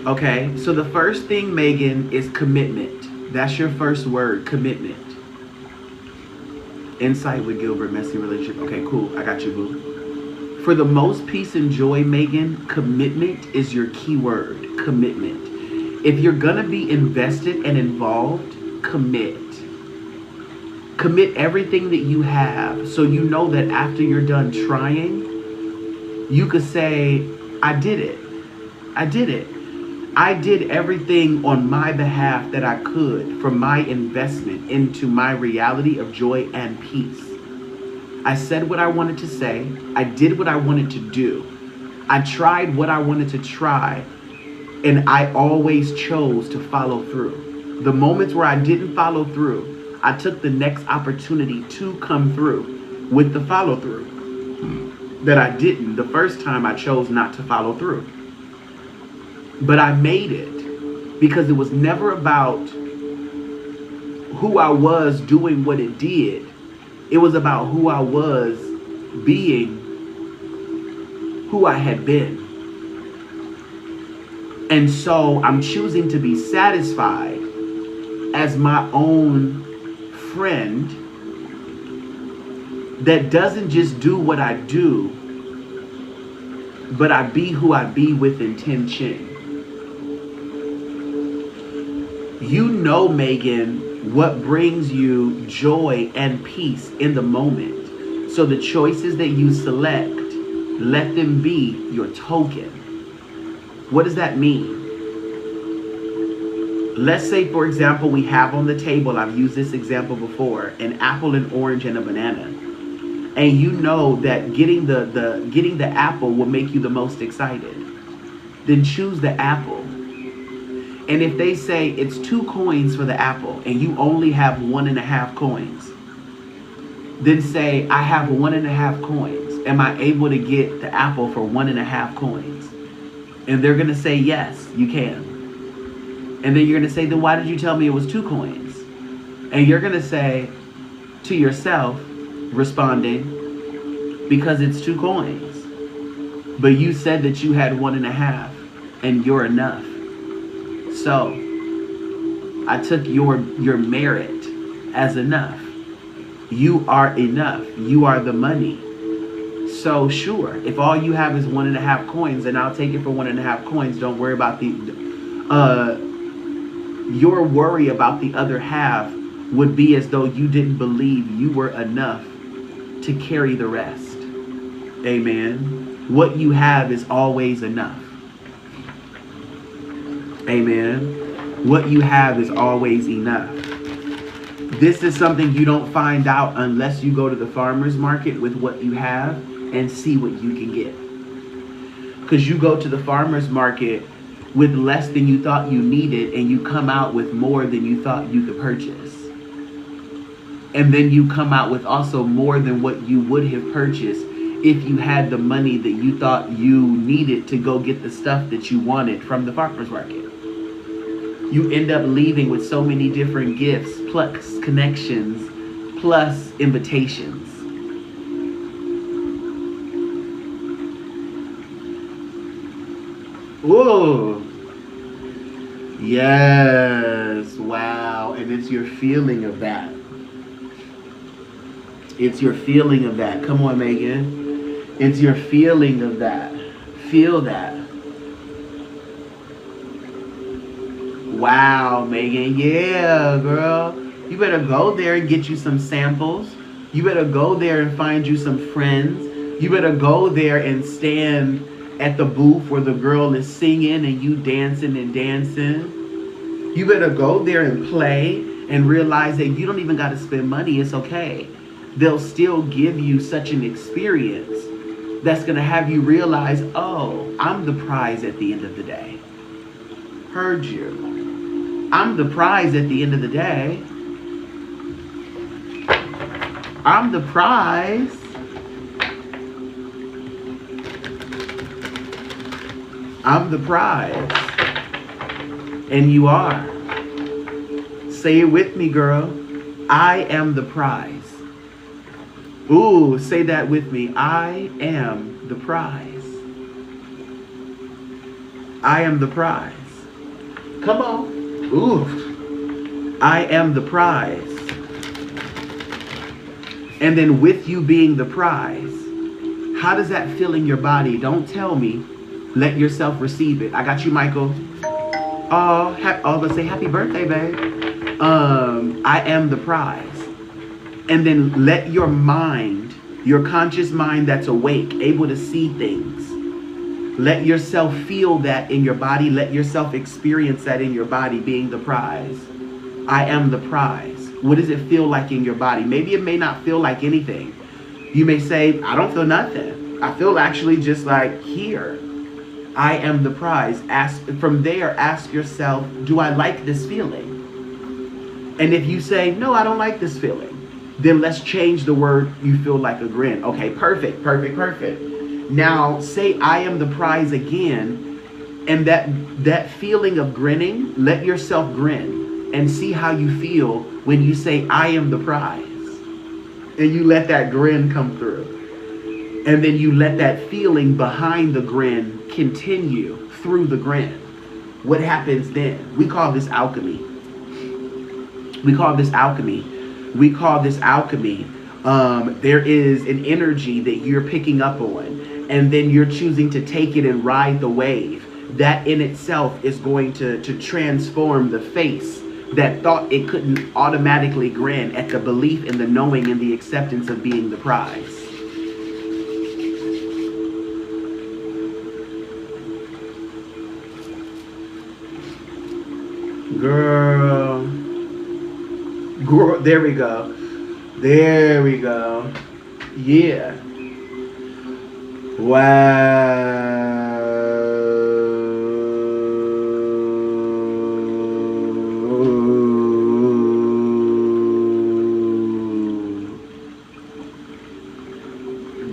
Okay, so the first thing, Megan, is commitment. That's your first word, commitment. Insight with Gilbert, messy relationship. Okay, cool. I got you, boo. For the most peace and joy, Megan, commitment is your key word. Commitment. If you're gonna be invested and involved, commit. Commit everything that you have, so you know that after you're done trying, you could say, I did it. I did it. I did everything on my behalf that I could for my investment into my reality of joy and peace. I said what I wanted to say. I did what I wanted to do. I tried what I wanted to try. And I always chose to follow through. The moments where I didn't follow through, I took the next opportunity to come through with the follow through that I didn't the first time I chose not to follow through. But I made it because it was never about who I was doing what it did. It was about who I was being who I had been. And so I'm choosing to be satisfied as my own friend that doesn't just do what I do, but I be who I be with intention. You know, Megan, what brings you joy and peace in the moment. So the choices that you select, let them be your token. What does that mean? Let's say, for example, we have on the table, I've used this example before, an apple, an orange, and a banana. And you know that getting the apple will make you the most excited. Then choose the apple. And if they say it's 2 coins for the apple and you only have 1.5 coins, then say, I have 1.5 coins. Am I able to get the apple for 1.5 coins? And they're going to say, yes, you can. And then you're going to say, then why did you tell me it was 2 coins? And you're going to say to yourself, responding, because it's 2 coins. But you said that you had 1.5 and you're enough. So I took your merit as enough. You are enough. You are the money. So sure, if all you have is 1.5 coins, then I'll take it for 1.5 coins. Don't worry about your worry about the other half would be as though you didn't believe you were enough to carry the rest. Amen. What you have is always enough. Amen. What you have is always enough. This is something you don't find out unless you go to the farmer's market with what you have and see what you can get. Because you go to the farmer's market with less than you thought you needed and you come out with more than you thought you could purchase. And then you come out with also more than what you would have purchased if you had the money that you thought you needed to go get the stuff that you wanted from the farmer's market. You end up leaving with so many different gifts, plus connections, plus invitations. Whoa. Yes. Wow. And it's your feeling of that. It's your feeling of that. Come on, Megan. It's your feeling of that. Feel that. Wow, Megan. Yeah, girl. You better go there and get you some samples. You better go there and find you some friends. You better go there and stand at the booth where the girl is singing and you dancing and dancing. You better go there and play and realize that you don't even got to spend money. It's okay. They'll still give you such an experience that's going to have you realize, oh, I'm the prize at the end of the day. Heard you. I'm the prize at the end of the day. I'm the prize. I'm the prize. And you are. Say it with me, girl. I am the prize. Ooh, say that with me. I am the prize. I am the prize. Come on. Ooh. I am the prize. And then with you being the prize, how does that feel in your body? Don't tell me. Let yourself receive it. I got you, Michael. Oh, let's say happy birthday, babe. I am the prize. And then let your mind, your conscious mind that's awake, able to see things, let yourself feel that in your body. Let yourself experience that in your body, being the prize. I am the prize. What does it feel like in your body? Maybe it may not feel like anything. You may say, I don't feel nothing. I feel actually just like here. I am the prize. From there, ask yourself, do I like this feeling? And if you say, no, I don't like this feeling, then let's change the word, you feel like a grin. Okay, perfect, perfect, perfect. Now say I am the prize again, and that feeling of grinning, let yourself grin and see how you feel when you say I am the prize. And you let that grin come through. And then you let that feeling behind the grin continue through the grin. What happens then? We call this alchemy. We call this alchemy. We call this alchemy. There is an energy that you're picking up on, and then you're choosing to take it and ride the wave. That in itself is going to transform the face that thought it couldn't automatically grin at the belief in the knowing and the acceptance of being the prize. Girl, there we go. There we go. Yeah. Wow.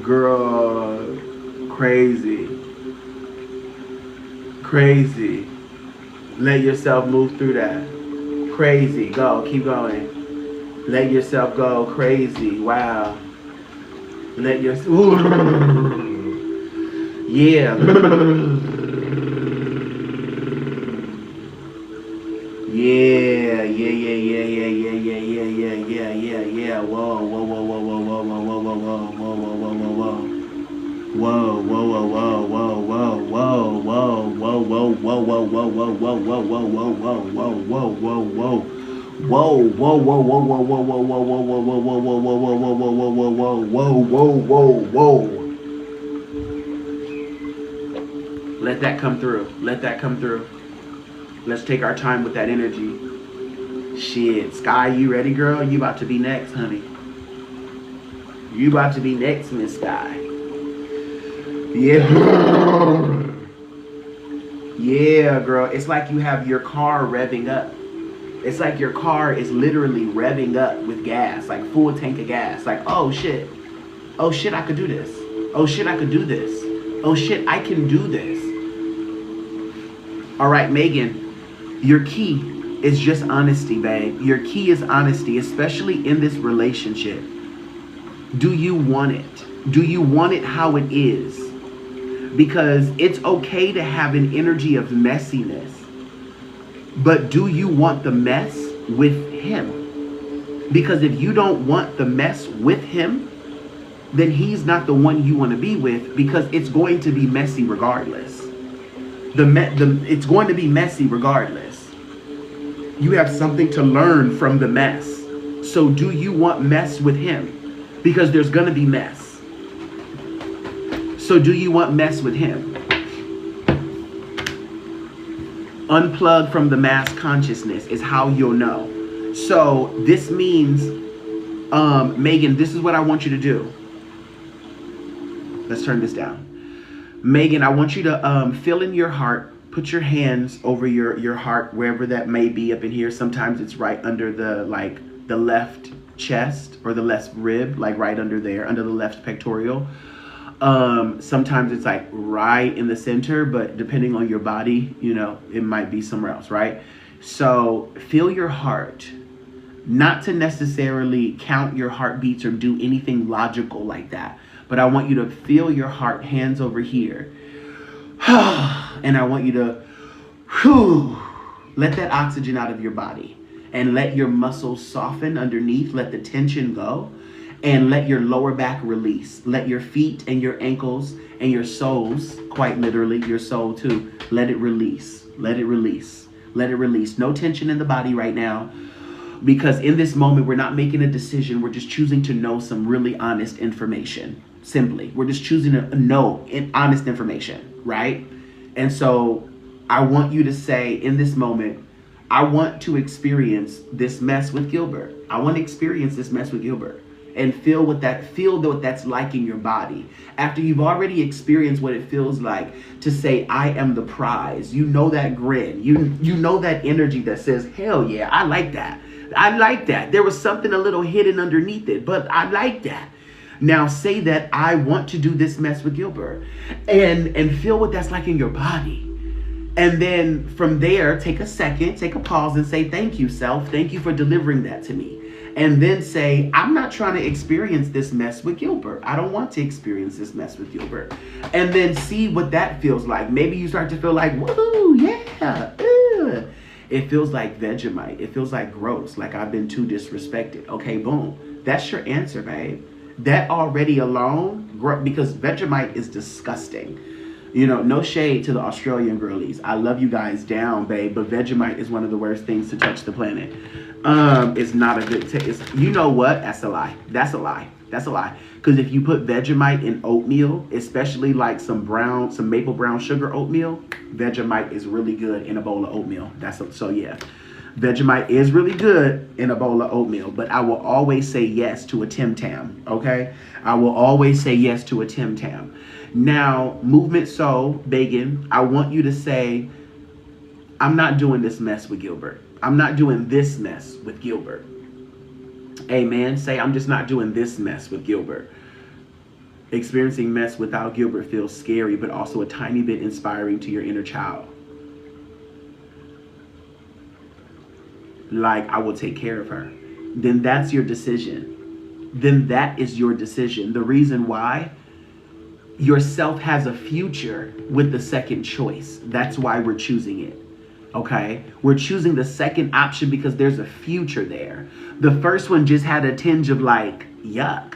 Girl, crazy. Crazy. Let yourself move through that. Crazy. Go. Keep going. Let yourself go. Crazy. Wow. Let yourself. Yeah. Yeah. Yeah. Whoa. Let that come through. Let that come through. Let's take our time with that energy. Shit. Sky, you ready, girl? You about to be next, honey. You about to be next, Miss Sky. Yeah. Yeah, girl. It's like you have your car revving up. It's like your car is literally revving up with gas, like full tank of gas. Like, oh shit. Oh shit, I could do this. Oh shit, I could do this. Oh shit, I can do this. All right, Megan, your key is just honesty, babe. Your key is honesty, especially in this relationship. Do you want it? Do you want it how it is? Because it's okay to have an energy of messiness. But do you want the mess with him? Because if you don't want the mess with him, then he's not the one you want to be with, because it's going to be messy regardless. It's going to be messy regardless. You have something to learn from the mess. So do you want mess with him? Because there's going to be mess. So do you want mess with him? Unplug from the mass consciousness is how you'll know. So this means, Megan, this is what I want you to do. Let's turn this down. Megan, I want you to feel in your heart. Put your hands over your heart, wherever that may be up in here. Sometimes it's right under the left chest or the left rib, like right under there, under the left pectoral. Sometimes it's like right in the center, but depending on your body, you know, it might be somewhere else, right? So feel your heart, not to necessarily count your heartbeats or do anything logical like that, but I want you to feel your heart, hands over here. And I want you to let that oxygen out of your body and let your muscles soften underneath. Let the tension go and let your lower back release. Let your feet and your ankles and your soles, quite literally your soul too, let it release. Let it release. Let it release. No tension in the body right now, because in this moment, we're not making a decision. We're just choosing to know some really honest information. Simply, we're just choosing to know honest information, right? And so I want you to say in this moment, I want to experience this mess with Gilbert. I want to experience this mess with Gilbert and feel what that's like in your body. After you've already experienced what it feels like to say, I am the prize. You know that grin. You know that energy that says, hell yeah, I like that. I like that. There was something a little hidden underneath it, but I like that. Now say that I want to do this mess with Gilbert and feel what that's like in your body. And then from there, take a second, take a pause and say, thank you, self. Thank you for delivering that to me. And then say, I'm not trying to experience this mess with Gilbert. I don't want to experience this mess with Gilbert. And then see what that feels like. Maybe you start to feel like, woo, yeah. It feels like Vegemite. It feels like gross, like I've been too disrespected. Okay, boom. That's your answer, babe. That already alone, because Vegemite is disgusting. You know, no shade to the Australian girlies. I love you guys down, babe, but Vegemite is one of the worst things to touch the planet. It's not a good taste. You know what? That's a lie. That's a lie. That's a lie. Because if you put Vegemite in oatmeal, especially like some maple brown sugar oatmeal, Vegemite is really good in a bowl of oatmeal. So yeah. Vegemite is really good in a bowl of oatmeal, but I will always say yes to a Tim Tam, okay? I will always say yes to a Tim Tam. Now, Movement Soul, Megan, I want you to say, I'm not doing this mess with Gilbert. I'm not doing this mess with Gilbert. Amen. Say, I'm just not doing this mess with Gilbert. Experiencing mess without Gilbert feels scary, but also a tiny bit inspiring to your inner child. Like, I will take care of her. Then that's your decision. Then that is your decision. The reason why, yourself has a future with the second choice. That's why we're choosing it. Okay? We're choosing the second option because there's a future there. The first one just had a tinge of like, yuck,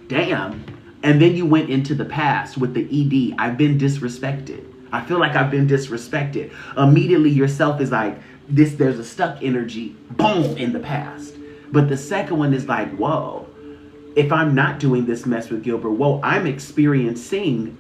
damn. And then you went into the past with the ED. I've been disrespected. I feel like I've been disrespected. Immediately yourself is like, there's a stuck energy, boom, in the past. But the second one is like, whoa, if I'm not doing this mess with Gilbert, whoa, I'm experiencing,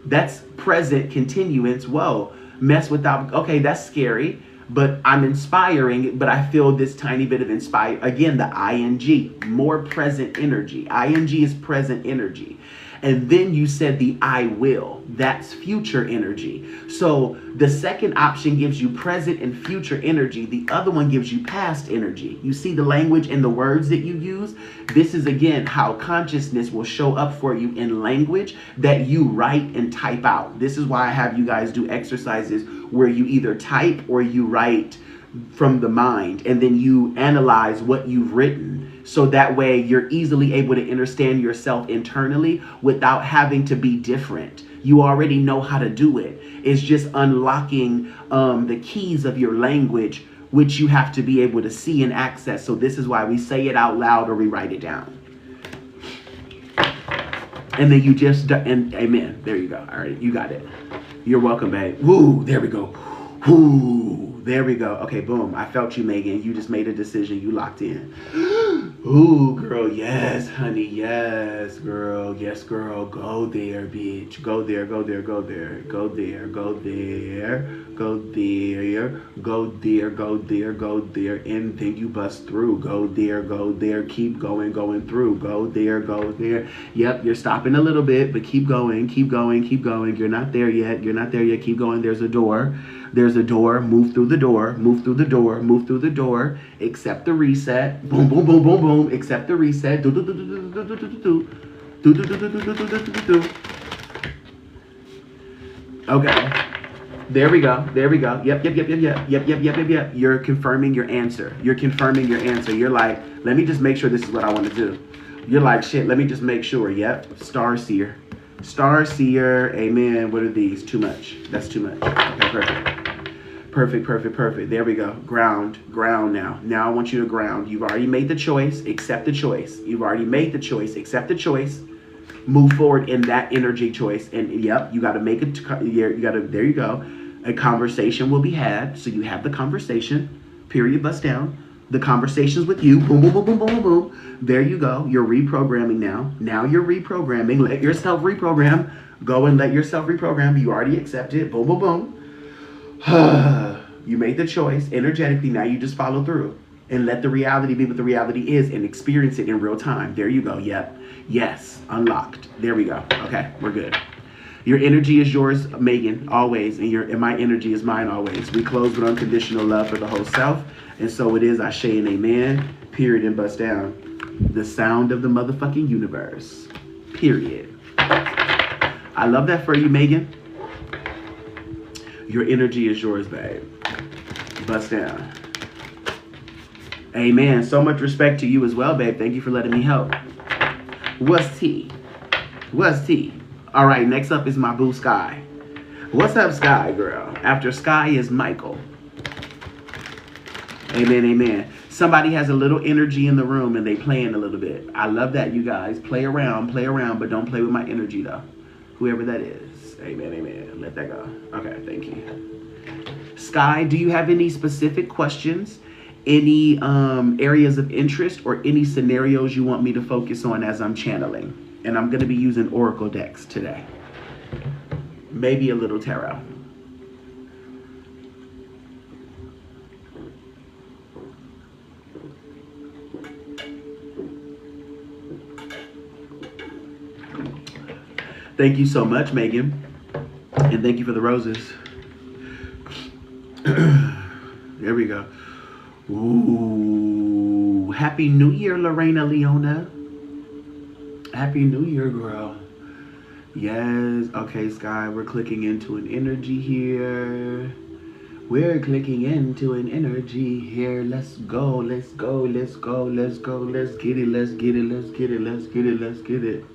that's present continuance, whoa, mess without, okay, that's scary, but I'm inspiring, but I feel this tiny bit of inspire. Again, the ing, more present energy. Ing is present energy. And then you said the I will. That's future energy. So the second option gives you present and future energy. The other one gives you past energy. You see the language and the words that you use? This is, again, how consciousness will show up for you in language that you write and type out. This is why I have you guys do exercises where you either type or you write from the mind, and then you analyze what you've written. So that way you're easily able to understand yourself internally without having to be different. You already know how to do it. It's just unlocking the keys of your language, which you have to be able to see and access. So this is why we say it out loud or we write it down. And then you just, and amen. There you go. All right, you got it. You're welcome, babe. Woo, there we go. Woo. There we go. Okay, boom. I felt you, Megan. You just made a decision. You locked in. Ooh, girl. Yes, honey. Yes, girl. Yes, girl. Go there, bitch. Go there. Go there. Go there. Go there. Go there. Go there. Go there. Go there. Go there. And then you bust through. Go there. Go there. Keep going. Going through. Go there. Go there. Yep. You're stopping a little bit, but keep going. Keep going. Keep going. You're not there yet. You're not there yet. Keep going. There's a door. There's a door. Move through the door. Move through the door. Move through the door. Accept the reset. Boom, boom, boom, boom, boom. Accept the reset. Do, do, do, do, do, do, do, do, do. Do, do, do, do, do, do, do, do, do. Okay. There we go. There we go. Yep, yep, yep, yep, yep, yep, yep, yep, yep, yep. You're confirming your answer. You're confirming your answer. You're like, let me just make sure this is what I want to do. You're like, shit, let me just make sure. Yep. Star seer. Star seer. Amen. What are these? Too much. That's too much. Okay, perfect. Perfect, perfect, perfect. There we go. Ground, ground now. Now I want you to ground. You've already made the choice. Accept the choice. You've already made the choice. Accept the choice. Move forward in that energy choice. And yep, you got to make it. You got to. There you go. A conversation will be had. So you have the conversation. Period. Bust down. The conversations with you. Boom, boom, boom, boom, boom, boom, boom. There you go. You're reprogramming now. Now you're reprogramming. Let yourself reprogram. Go and let yourself reprogram. You already accept it. Boom, boom, boom. You made the choice energetically. Now you just follow through and let the reality be what the reality is and experience it in real time. There you go. Yep. Yes. Unlocked. There we go. Okay. We're good. Your energy is yours, Megan, always. And my energy is mine always. We close with unconditional love for the whole self. And so it is. Ashe and amen. Period and bust down. The sound of the motherfucking universe. Period. I love that for you, Megan. Your energy is yours, babe. Bust down. Amen. So much respect to you as well, babe. Thank you for letting me help. What's tea? What's tea? All right, next up is my boo, Sky. What's up, Sky, girl? After Sky is Michael. Amen, amen. Somebody has a little energy in the room and they playing a little bit. I love that, you guys. Play around, but don't play with my energy, though. Whoever that is. Amen, amen. Let that go. Okay, thank you. Sky, do you have any specific questions, any areas of interest, or any scenarios you want me to focus on as I'm channeling? And I'm going to be using Oracle decks today. Maybe a little tarot. Thank you so much, Megan. And thank you for the roses. There we go. Ooh. Happy New Year, Lorena Leona. Happy New Year, girl. Yes. Okay, Sky, we're clicking into an energy here. We're clicking into an energy here. Let's go. Let's go. Let's go. Let's go. Let's get it. Let's get it. Let's get it. Let's get it. Let's get it.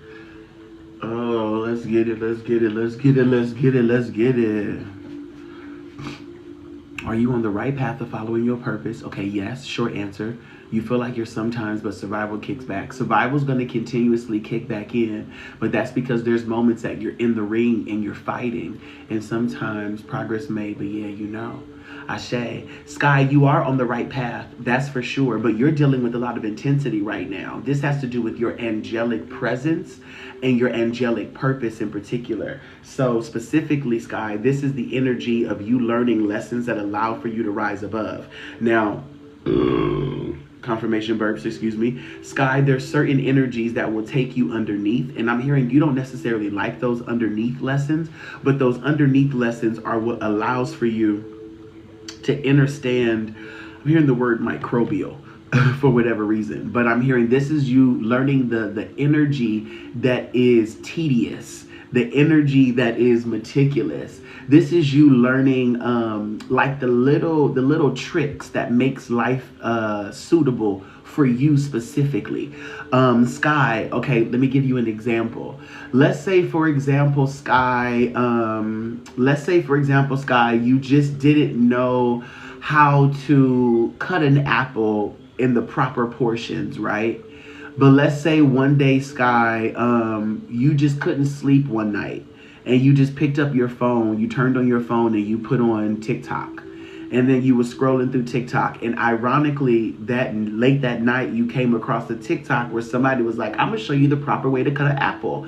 Oh, let's get it. Let's get it. Let's get it. Let's get it. Let's get it. Are you on the right path of following your purpose? Okay, yes. Short answer. You feel like you're sometimes, but survival kicks back. Survival's going to continuously kick back in, but that's because there's moments that you're in the ring and you're fighting, and sometimes progress made, but yeah, you know. Ashe. Sky, you are on the right path, that's for sure, but you're dealing with a lot of intensity right now. This has to do with your angelic presence and your angelic purpose in particular. So specifically, Sky, this is the energy of you learning lessons that allow for you to rise above. Now, confirmation burps, excuse me. Sky, there's certain energies that will take you underneath, and I'm hearing you don't necessarily like those underneath lessons, but those underneath lessons are what allows for you to understand. I'm hearing the word microbial for whatever reason, but I'm hearing this is you learning the energy that is tedious, the energy that is meticulous. This is you learning like the little tricks that makes life suitable for you specifically. Sky, okay, let me give you an example. Let's say for example, Sky, you just didn't know how to cut an apple in the proper portions, right? But let's say one day, Sky, you just couldn't sleep one night, and you just picked up your phone, you turned on your phone and you put on TikTok. And then you were scrolling through TikTok, and ironically, that late that night, you came across a TikTok where somebody was like, "I'm gonna show you the proper way to cut an apple."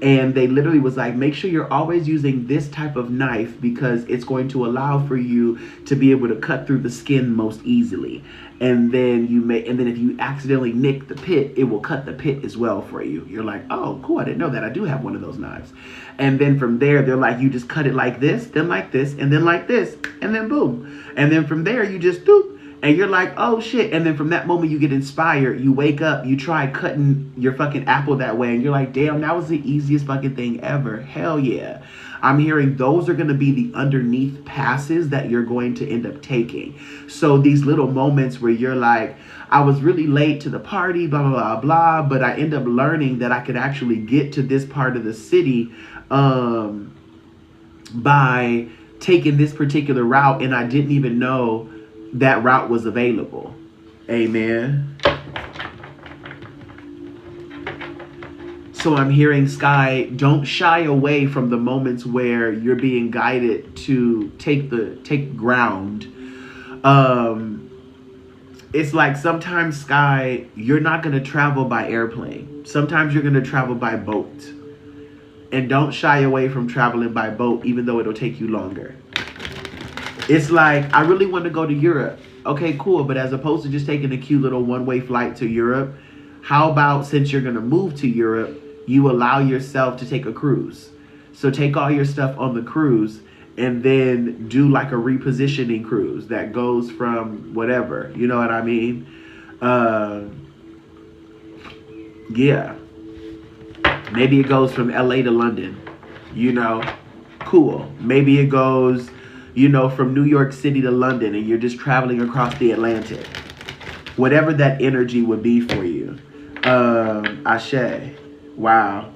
And they literally was like, make sure you're always using this type of knife because it's going to allow for you to be able to cut through the skin most easily. And then if you accidentally nick the pit, it will cut the pit as well for you. You're like, oh, cool, I didn't know that. I do have one of those knives. And then from there, they're like, you just cut it like this, then like this, and then like this, and then boom. And then from there, you just do. And you're like, oh shit. And then from that moment you get inspired, you wake up, you try cutting your fucking apple that way, and you're like, damn, that was the easiest fucking thing ever. Hell yeah. I'm hearing those are going to be the underneath passes that you're going to end up taking. So these little moments where you're like, I was really late to the party, blah, blah, blah, blah, but I end up learning that I could actually get to this part of the city by taking this particular route, and I didn't even know that route was available. Amen. So I'm hearing, Sky, don't shy away from the moments where you're being guided to take ground. It's like sometimes, Sky, you're not going to travel by airplane. Sometimes you're going to travel by boat. And don't shy away from traveling by boat, even though it'll take you longer. It's like, I really want to go to Europe. Okay, cool. But as opposed to just taking a cute little one-way flight to Europe, how about, since you're going to move to Europe, you allow yourself to take a cruise? So take all your stuff on the cruise and then do like a repositioning cruise that goes from whatever. You know what I mean? Yeah. Maybe it goes from LA to London. You know? Cool. Maybe it goes, from New York City to London, and you're just traveling across the Atlantic. Whatever that energy would be for you. Ashe. Wow.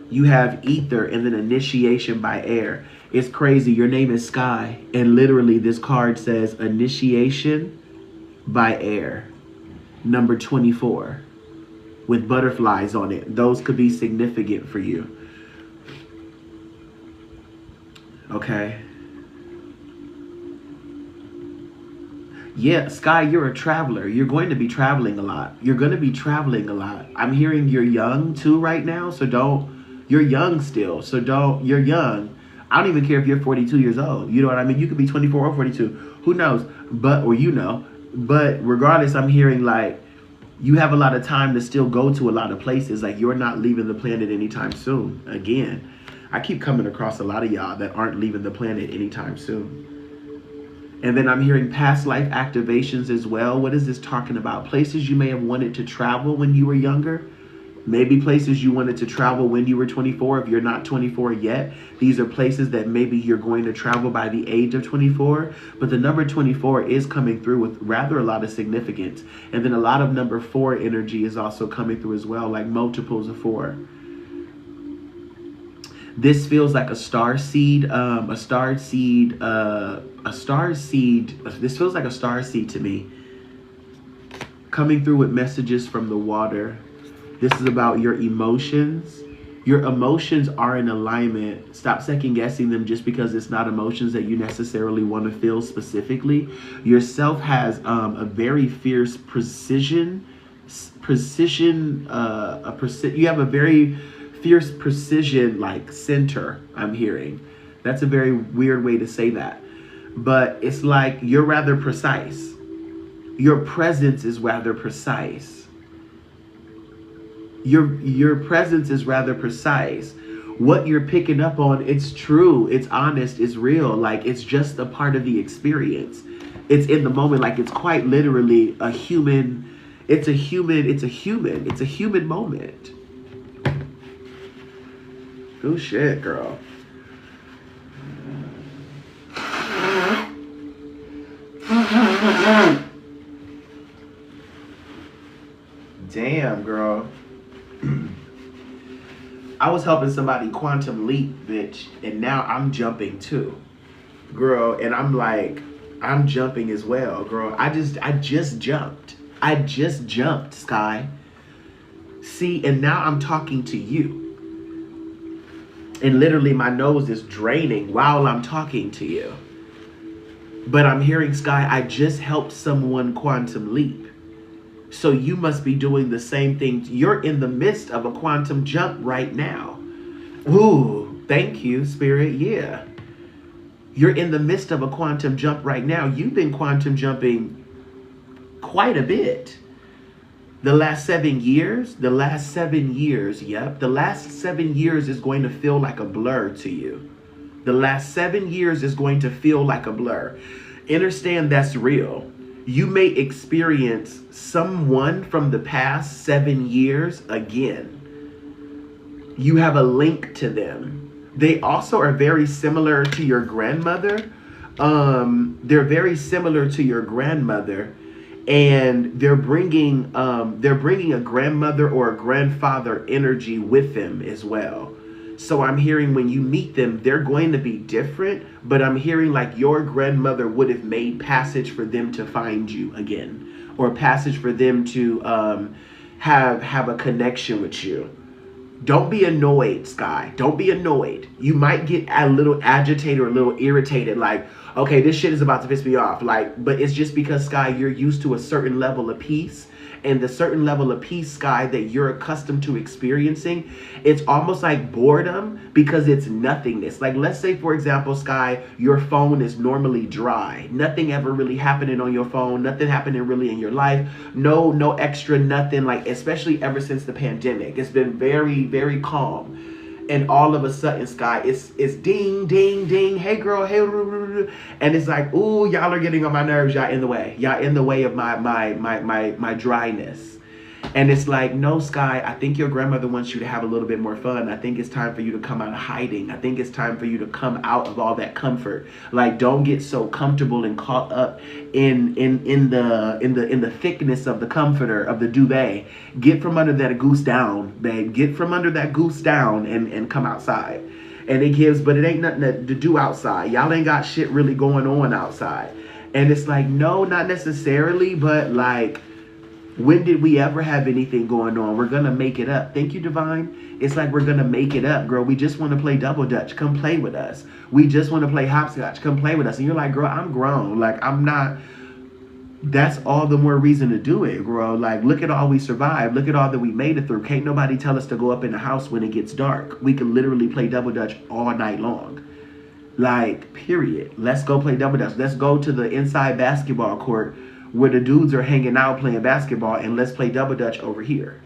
You have ether and then initiation by air. It's crazy. Your name is Sky. And literally this card says initiation by air. Number 24. With butterflies on it. Those could be significant for you. Okay. Yeah, Sky, you're a traveler. You're going to be traveling a lot. You're going to be traveling a lot. I'm hearing you're young too right now, so you're young still, so you're young. I don't even care if you're 42 years old. You know what I mean? You could be 24 or 42. Who knows? But regardless, I'm hearing like you have a lot of time to still go to a lot of places. Like you're not leaving the planet anytime soon. Again, I keep coming across a lot of y'all that aren't leaving the planet anytime soon. And then I'm hearing past life activations as well. What is this talking about? Places you may have wanted to travel when you were younger. Maybe places you wanted to travel when you were 24. If you're not 24 yet, these are places that maybe you're going to travel by the age of 24. But the number 24 is coming through with rather a lot of significance. And then a lot of number 4 energy is also coming through as well, like multiples of 4. This feels like a star seed, this feels like a star seed to me. Coming through with messages from the water. This is about your emotions. Your emotions are in alignment. Stop second guessing them just because it's not emotions that you necessarily want to feel specifically. Yourself has a very fierce precision. You have a very fierce precision like center, I'm hearing. That's a very weird way to say that. But it's like you're rather precise. Your presence is rather precise. Your presence is rather precise. What you're picking up on, it's true, it's honest, it's real. Like it's just a part of the experience. It's in the moment, like it's quite literally a human moment. Oh shit, girl. Damn, girl. I was helping somebody quantum leap, bitch, and now I'm jumping too. Girl, and I'm like, I'm jumping as well, girl. I just jumped. I just jumped, Sky. See, and now I'm talking to you. And literally my nose is draining while I'm talking to you. But I'm hearing, Sky, I just helped someone quantum leap. So you must be doing the same thing. You're in the midst of a quantum jump right now. Ooh, thank you, Spirit. Yeah. You're in the midst of a quantum jump right now. You've been quantum jumping quite a bit. The last 7 years, yep. The last 7 years is going to feel like a blur to you. The last 7 years is going to feel like a blur. Understand that's real. You may experience someone from the past 7 years again. You have a link to them. They also are very similar to your grandmother. They're very similar to your grandmother. And they're bringing a grandmother or a grandfather energy with them as well. So I'm hearing when you meet them, they're going to be different, but I'm hearing like your grandmother would have made passage for them to find you again, or passage for them to have a connection with you. Don't be annoyed, Sky. Don't be annoyed. You might get a little agitated or a little irritated, like, okay, this shit is about to piss me off. Like, but it's just because, Sky, you're used to a certain level of peace. And the certain level of peace, Sky, that you're accustomed to experiencing, it's almost like boredom because it's nothingness. Like, let's say, for example, Sky, your phone is normally dry. Nothing ever really happening on your phone. Nothing happening really in your life. No extra nothing, like, especially ever since the pandemic. It's been very, very calm. And all of a sudden, Sky, it's ding, ding, ding. Hey, girl, hey, and it's like, ooh, y'all are getting on my nerves. Y'all in the way. Y'all in the way of my dryness. And it's like, no, Sky, I think your grandmother wants you to have a little bit more fun. I think it's time for you to come out of hiding. I think it's time for you to come out of all that comfort. Like, don't get so comfortable and caught up in the thickness of the comforter, of the duvet. Get from under that goose down, babe. Get from under that goose down and come outside. And it gives, but it ain't nothing to do outside. Y'all ain't got shit really going on outside. And it's like, no, not necessarily, but like, when did we ever have anything going on? We're going to make it up. Thank you, Divine. It's like we're going to make it up, girl. We just want to play double dutch. Come play with us. We just want to play hopscotch. Come play with us. And you're like, girl, I'm grown. Like, I'm not. That's all the more reason to do it, girl. Like, look at all we survived. Look at all that we made it through. Can't nobody tell us to go up in the house when it gets dark. We can literally play double dutch all night long. Like, period. Let's go play double dutch. Let's go to the inside basketball court where the dudes are hanging out playing basketball, and let's play double dutch over here.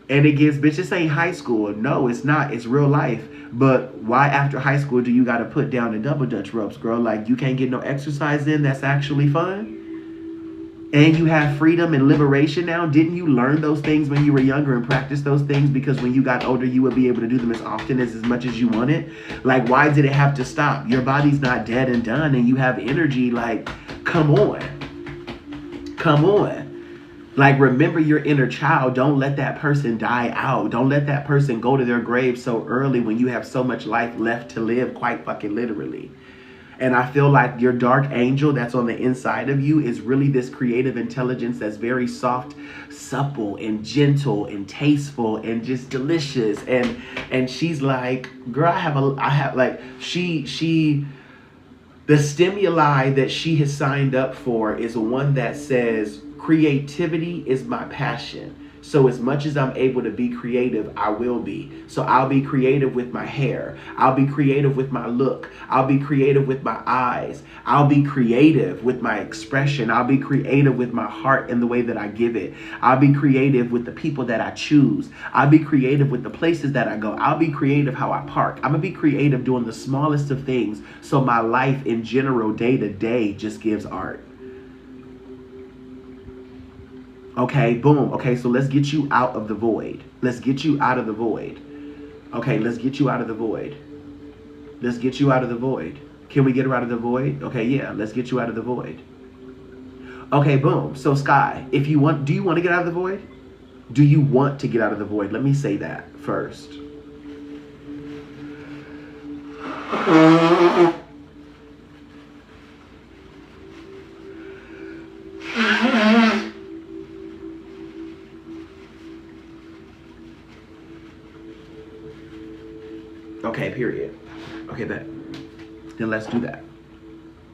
And it gives, bitch, this ain't high school. No, it's not. It's real life. But why after high school do you got to put down the double dutch ropes, girl? Like, you can't get no exercise in that's actually fun? And you have freedom and liberation now? Didn't you learn those things when you were younger and practice those things because when you got older, you would be able to do them as often as much as you wanted? Like, why did it have to stop? Your body's not dead and done, and you have energy. Like, come on. Come on. Like, remember your inner child. Don't let that person die out. Don't let that person go to their grave so early when you have so much life left to live, quite fucking literally. And I feel like your dark angel that's on the inside of you is really this creative intelligence that's very soft, supple, and gentle, and tasteful, and just delicious. And she's like, girl, the stimuli that she has signed up for is one that says, creativity is my passion. So as much as I'm able to be creative, I will be. So I'll be creative with my hair. I'll be creative with my look. I'll be creative with my eyes. I'll be creative with my expression. I'll be creative with my heart and the way that I give it. I'll be creative with the people that I choose. I'll be creative with the places that I go. I'll be creative how I park. I'm going to be creative doing the smallest of things. So my life in general, day to day, just gives art. Okay, boom. Okay, so let's get you out of the void. Let's get you out of the void. Okay, let's get you out of the void. Let's get you out of the void. Can we get her out of the void? Okay, yeah, let's get you out of the void. Okay, boom. So Sky, if you want, do you want to get out of the void? Do you want to get out of the void? Let me say that first. Okay, period. Okay, bet. Then let's do that.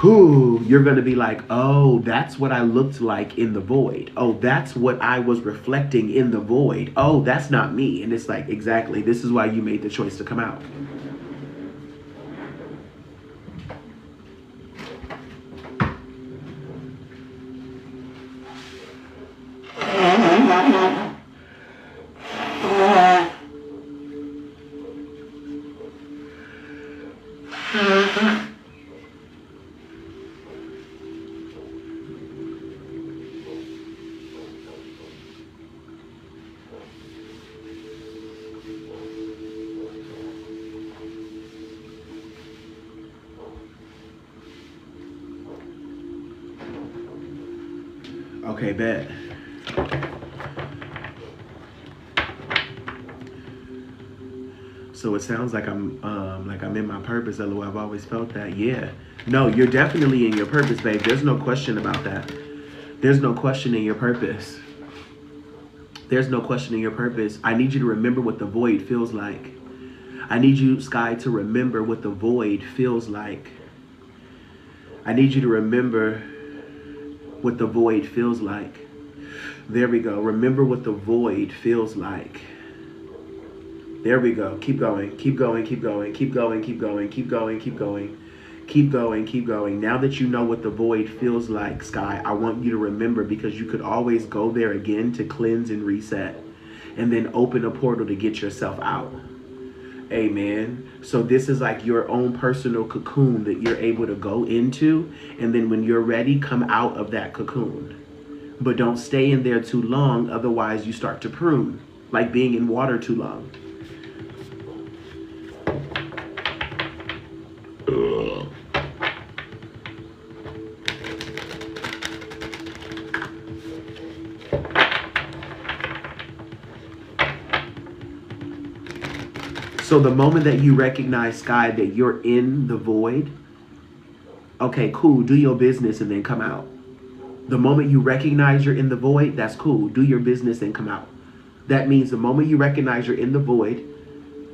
who you're going to be like, oh, that's what I looked like in the void. Oh, that's what I was reflecting in the void. Oh, that's not me. And it's like, exactly. This is why you made the choice to come out. Okay, bet. So it sounds like I'm in my purpose. LOL, I've always felt that. Yeah. No, you're definitely in your purpose, babe. There's no question about that. There's no question in your purpose. There's no question in your purpose. I need you to remember what the void feels like. I need you, Sky, to remember what the void feels like. I need you to remember what the void feels like. There we go. Remember what the void feels like. There we go. Keep going. Keep going. Keep going. Keep going. Keep going. Keep going. Keep going. Keep going. Keep going. Now that you know what the void feels like, Sky, I want you to remember, because you could always go there again to cleanse and reset, and then open a portal to get yourself out. Amen. So this is like your own personal cocoon that you're able to go into, and then when you're ready, come out of that cocoon. But don't stay in there too long, otherwise you start to prune, like being in water too long. So the moment that you recognize, Sky, that you're in the void, okay, cool, do your business and then come out. The moment you recognize you're in the void, that's cool, do your business and come out. That means the moment you recognize you're in the void,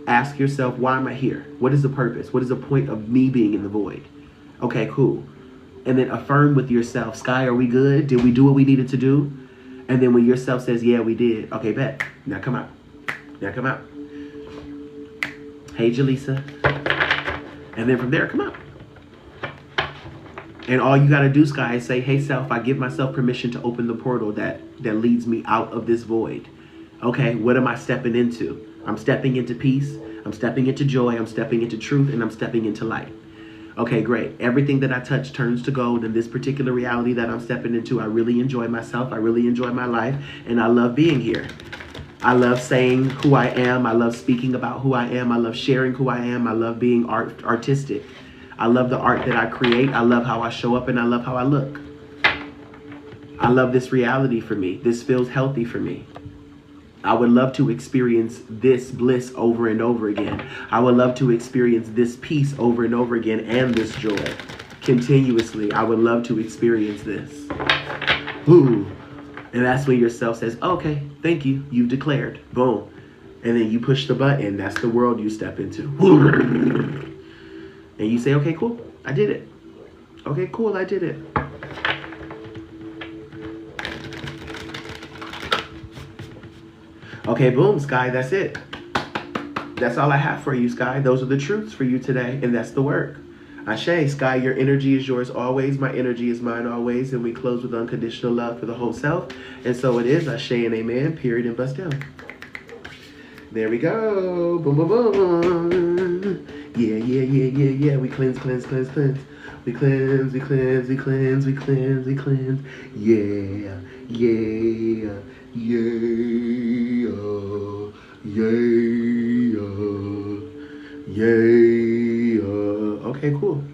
ask yourself, why am I here? What is the purpose? What is the point of me being in the void? Okay, cool. And then affirm with yourself, Sky, are we good? Did we do what we needed to do? And then when yourself says, yeah, we did. Okay, bet. Now come out. Now come out. Hey, Jaleesa. And then from there, come out. And all you got to do, Sky, is say, hey, self, I give myself permission to open the portal that leads me out of this void. Okay, what am I stepping into? I'm stepping into peace. I'm stepping into joy. I'm stepping into truth. And I'm stepping into light. Okay, great. Everything that I touch turns to gold in this particular reality that I'm stepping into. I really enjoy myself. I really enjoy my life. And I love being here. I love saying who I am. I love speaking about who I am. I love sharing who I am. I love being artistic. I love the art that I create. I love how I show up, and I love how I look. I love this reality for me. This feels healthy for me. I would love to experience this bliss over and over again. I would love to experience this peace over and over again, and this joy continuously. I would love to experience this. Ooh. And that's when yourself says, okay, thank you. You've declared. Boom. And then you push the button. That's the world you step into. And you say, okay, cool. I did it. Okay, cool. I did it. Okay, boom, Sky. That's it. That's all I have for you, Sky. Those are the truths for you today. And that's the work. Ashe, Sky, your energy is yours always. My energy is mine always. And we close with unconditional love for the whole self. And so it is. Ashe and amen. Period and bust down. There we go. Boom, boom, boom. Yeah, yeah, yeah, yeah, yeah. We cleanse, cleanse, cleanse, cleanse. We cleanse, we cleanse, we cleanse, we cleanse, we cleanse. Yeah, yeah, yeah, yeah, yeah. Okay, cool.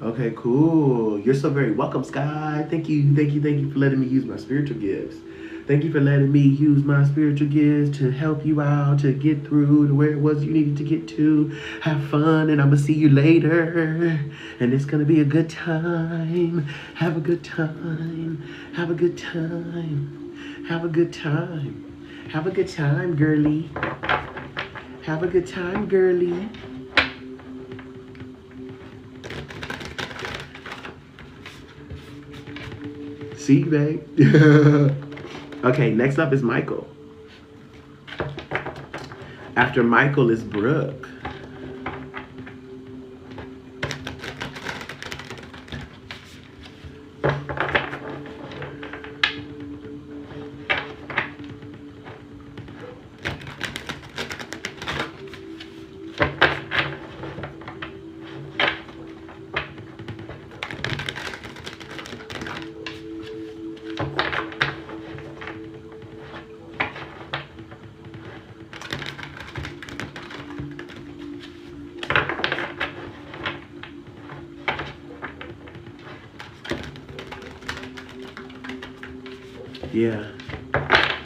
Okay, cool. You're so very welcome, Sky. Thank you, thank you, thank you for letting me use my spiritual gifts. Thank you for letting me use my spiritual gifts to help you out, to get through to where it was you needed to get to. Have fun, and I'm going to see you later. And it's going to be a good time. Have a good time. Have a good time. Have a good time. Have a good time, girly. Have a good time, girly. see, babe. Okay, next up is Michael. After Michael is Brooke. Yeah.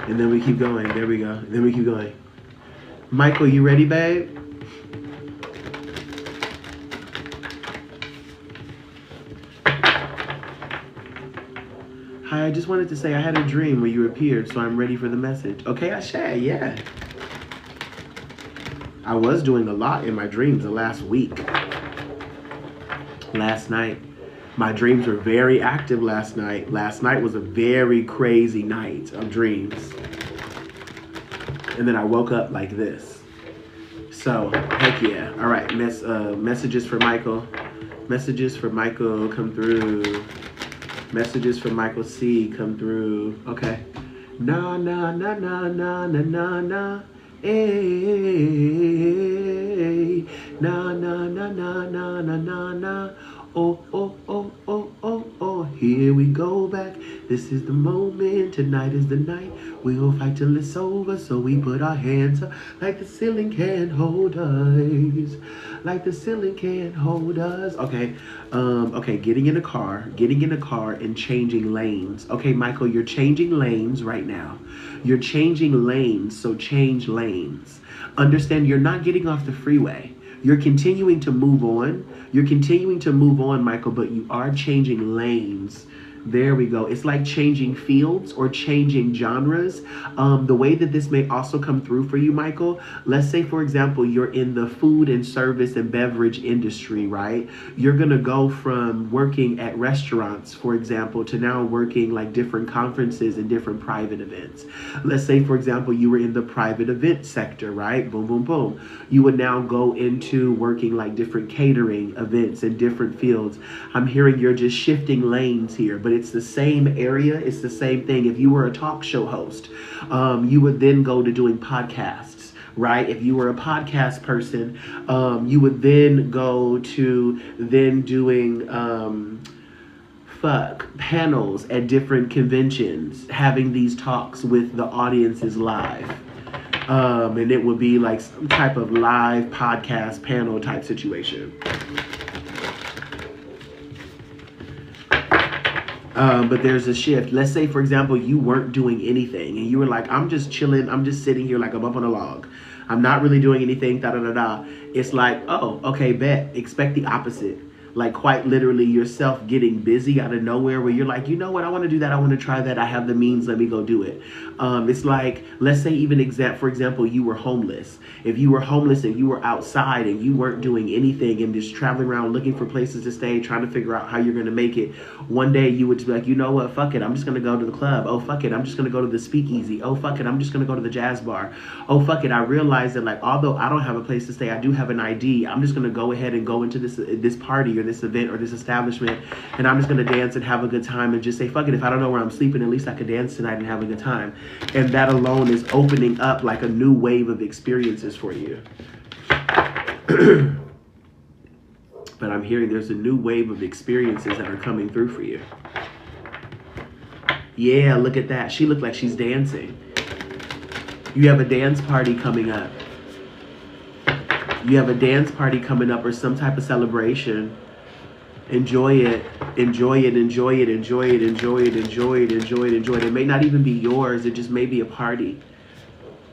And then we keep going. There we go. And then we keep going. Michael, you ready, babe? Hi, I just wanted to say I had a dream where you appeared, so I'm ready for the message. Okay, Ashay, yeah. I was doing a lot in my dreams the last week. Last night. My dreams were very active last night. Last night was a very crazy night of dreams. And then I woke up like this. So, heck yeah. All right, messages for Michael. Messages for Michael come through. Messages for Michael C come through. Okay. Na na na na na na na na. Hey. Na na na na na na na na. Oh, oh, oh, oh, oh, oh, here we go back. This is the moment, tonight is the night. We'll fight till it's over, so we put our hands up like the ceiling can't hold us. Like the ceiling can't hold us. Okay, okay, getting in a car and changing lanes. Okay, Michael, you're changing lanes right now. You're changing lanes, so change lanes. Understand, you're not getting off the freeway. You're continuing to move on. You're continuing to move on, Michael, but you are changing lanes. There we go. It's like changing fields or changing genres. The way that this may also come through for you, Michael, let's say, for example, you're in the food and service and beverage industry, right? You're going to go from working at restaurants, for example, to now working like different conferences and different private events. Let's say, for example, you were in the private event sector, right? Boom, boom, boom. You would now go into working like different catering events in different fields. I'm hearing you're just shifting lanes here, but it's the same area. It's the same thing. If you were a talk show host, you would then go to doing podcasts, right? If you were a podcast person, you would then go to then doing panels at different conventions, having these talks with the audiences live. And it would be like some type of live podcast panel type situation. But there's a shift. Let's say, for example, you weren't doing anything and you were like, I'm just chilling. I'm just sitting here like I'm up on a log. I'm not really doing anything. Da da da da. It's like, oh, okay, bet. Expect the opposite. Like quite literally yourself getting busy out of nowhere where you're like, you know what, I want to do that. I want to try that. I have the means. Let me go do it. It's like, let's say even for example, you were homeless. If you were homeless and you were outside and you weren't doing anything and just traveling around looking for places to stay, trying to figure out how you're going to make it. One day you would be like, you know what, fuck it. I'm just going to go to the club. Oh, fuck it. I'm just going to go to the speakeasy. Oh, fuck it. I'm just going to go to the jazz bar. Oh, fuck it. I realized that like, although I don't have a place to stay, I do have an ID. I'm just going to go ahead and go into this party or this event or this establishment, and I'm just going to dance and have a good time and just say, fuck it, if I don't know where I'm sleeping, at least I could dance tonight and have a good time. And that alone is opening up like a new wave of experiences for you. But I'm hearing there's a new wave of experiences that are coming through for you. Yeah, look at that. She looked like she's dancing. You have a dance party coming up. You have a dance party coming up or some type of celebration. Enjoy it, enjoy it, enjoy it, enjoy it, enjoy it, enjoy it, enjoy it, enjoy it. It may not even be yours, it just may be a party.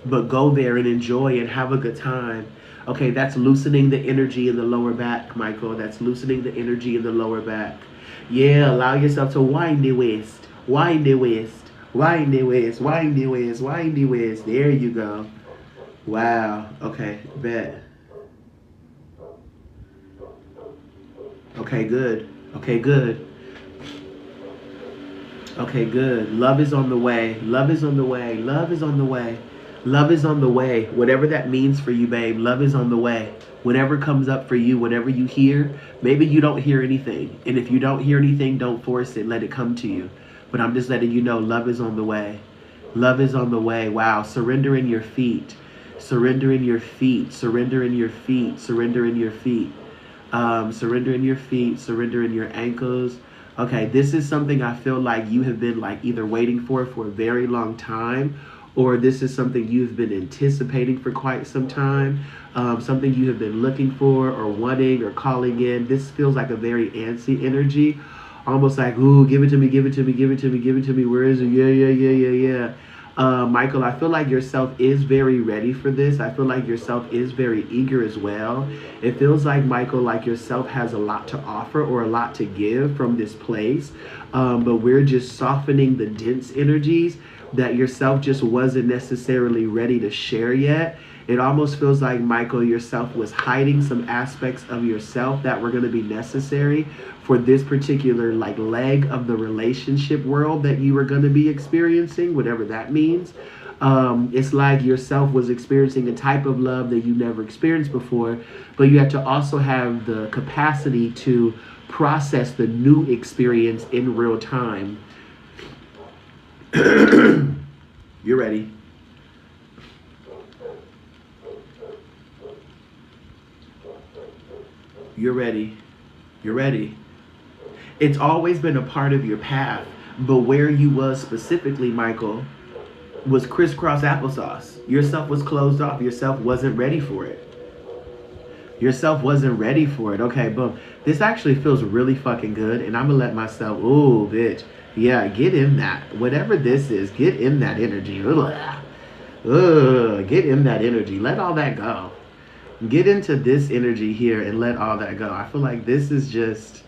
But go there and enjoy and have a good time. Okay, that's loosening the energy in the lower back, Michael. That's loosening the energy in the lower back. Yeah, allow yourself to wind the waist, wind the waist, wind the waist, wind the waist, wind the waist. There you go. Wow, okay, bet. Okay, good. Okay, good. Okay, good. Love is on the way. Love is on the way. Love is on the way. Love is on the way. Whatever that means for you, babe, love is on the way. Whatever comes up for you, whatever you hear, maybe you don't hear anything. And if you don't hear anything, don't force it. Let it come to you. But I'm just letting you know love is on the way. Love is on the way. Wow. Surrender in your feet. Surrender in your feet. Surrender in your feet. Surrender in your feet. Surrender in your feet. Surrender in your ankles. Okay, this is something I feel like you have been like either waiting for a very long time, or this is something you've been anticipating for quite some time, something you have been looking for or wanting or calling in. This feels like a very antsy energy, almost like, ooh, give it to me, give it to me, give it to me, give it to me. Where is it? Yeah, yeah, yeah, yeah, yeah. Michael, I feel like yourself is very ready for this. I feel like yourself is very eager as well. It feels like, Michael, like yourself has a lot to offer or a lot to give from this place. But we're just softening the dense energies that yourself just wasn't necessarily ready to share yet. It almost feels like, Michael, yourself was hiding some aspects of yourself that were going to be necessary for this particular like leg of the relationship world that you were going to be experiencing, whatever that means. It's like yourself was experiencing a type of love that you never experienced before, but you had to also have the capacity to process the new experience in real time. You're ready. You're ready. You're ready. It's always been a part of your path, but where you was specifically, Michael, was crisscross applesauce. Yourself was closed off. Yourself wasn't ready for it. Yourself wasn't ready for it. Okay, boom. This actually feels really fucking good, and I'm gonna let myself, ooh, bitch. Yeah, get in that. Whatever this is, get in that energy. Ugh, get in that energy. Let all that go. Get into this energy here and let all that go. I feel like this is just,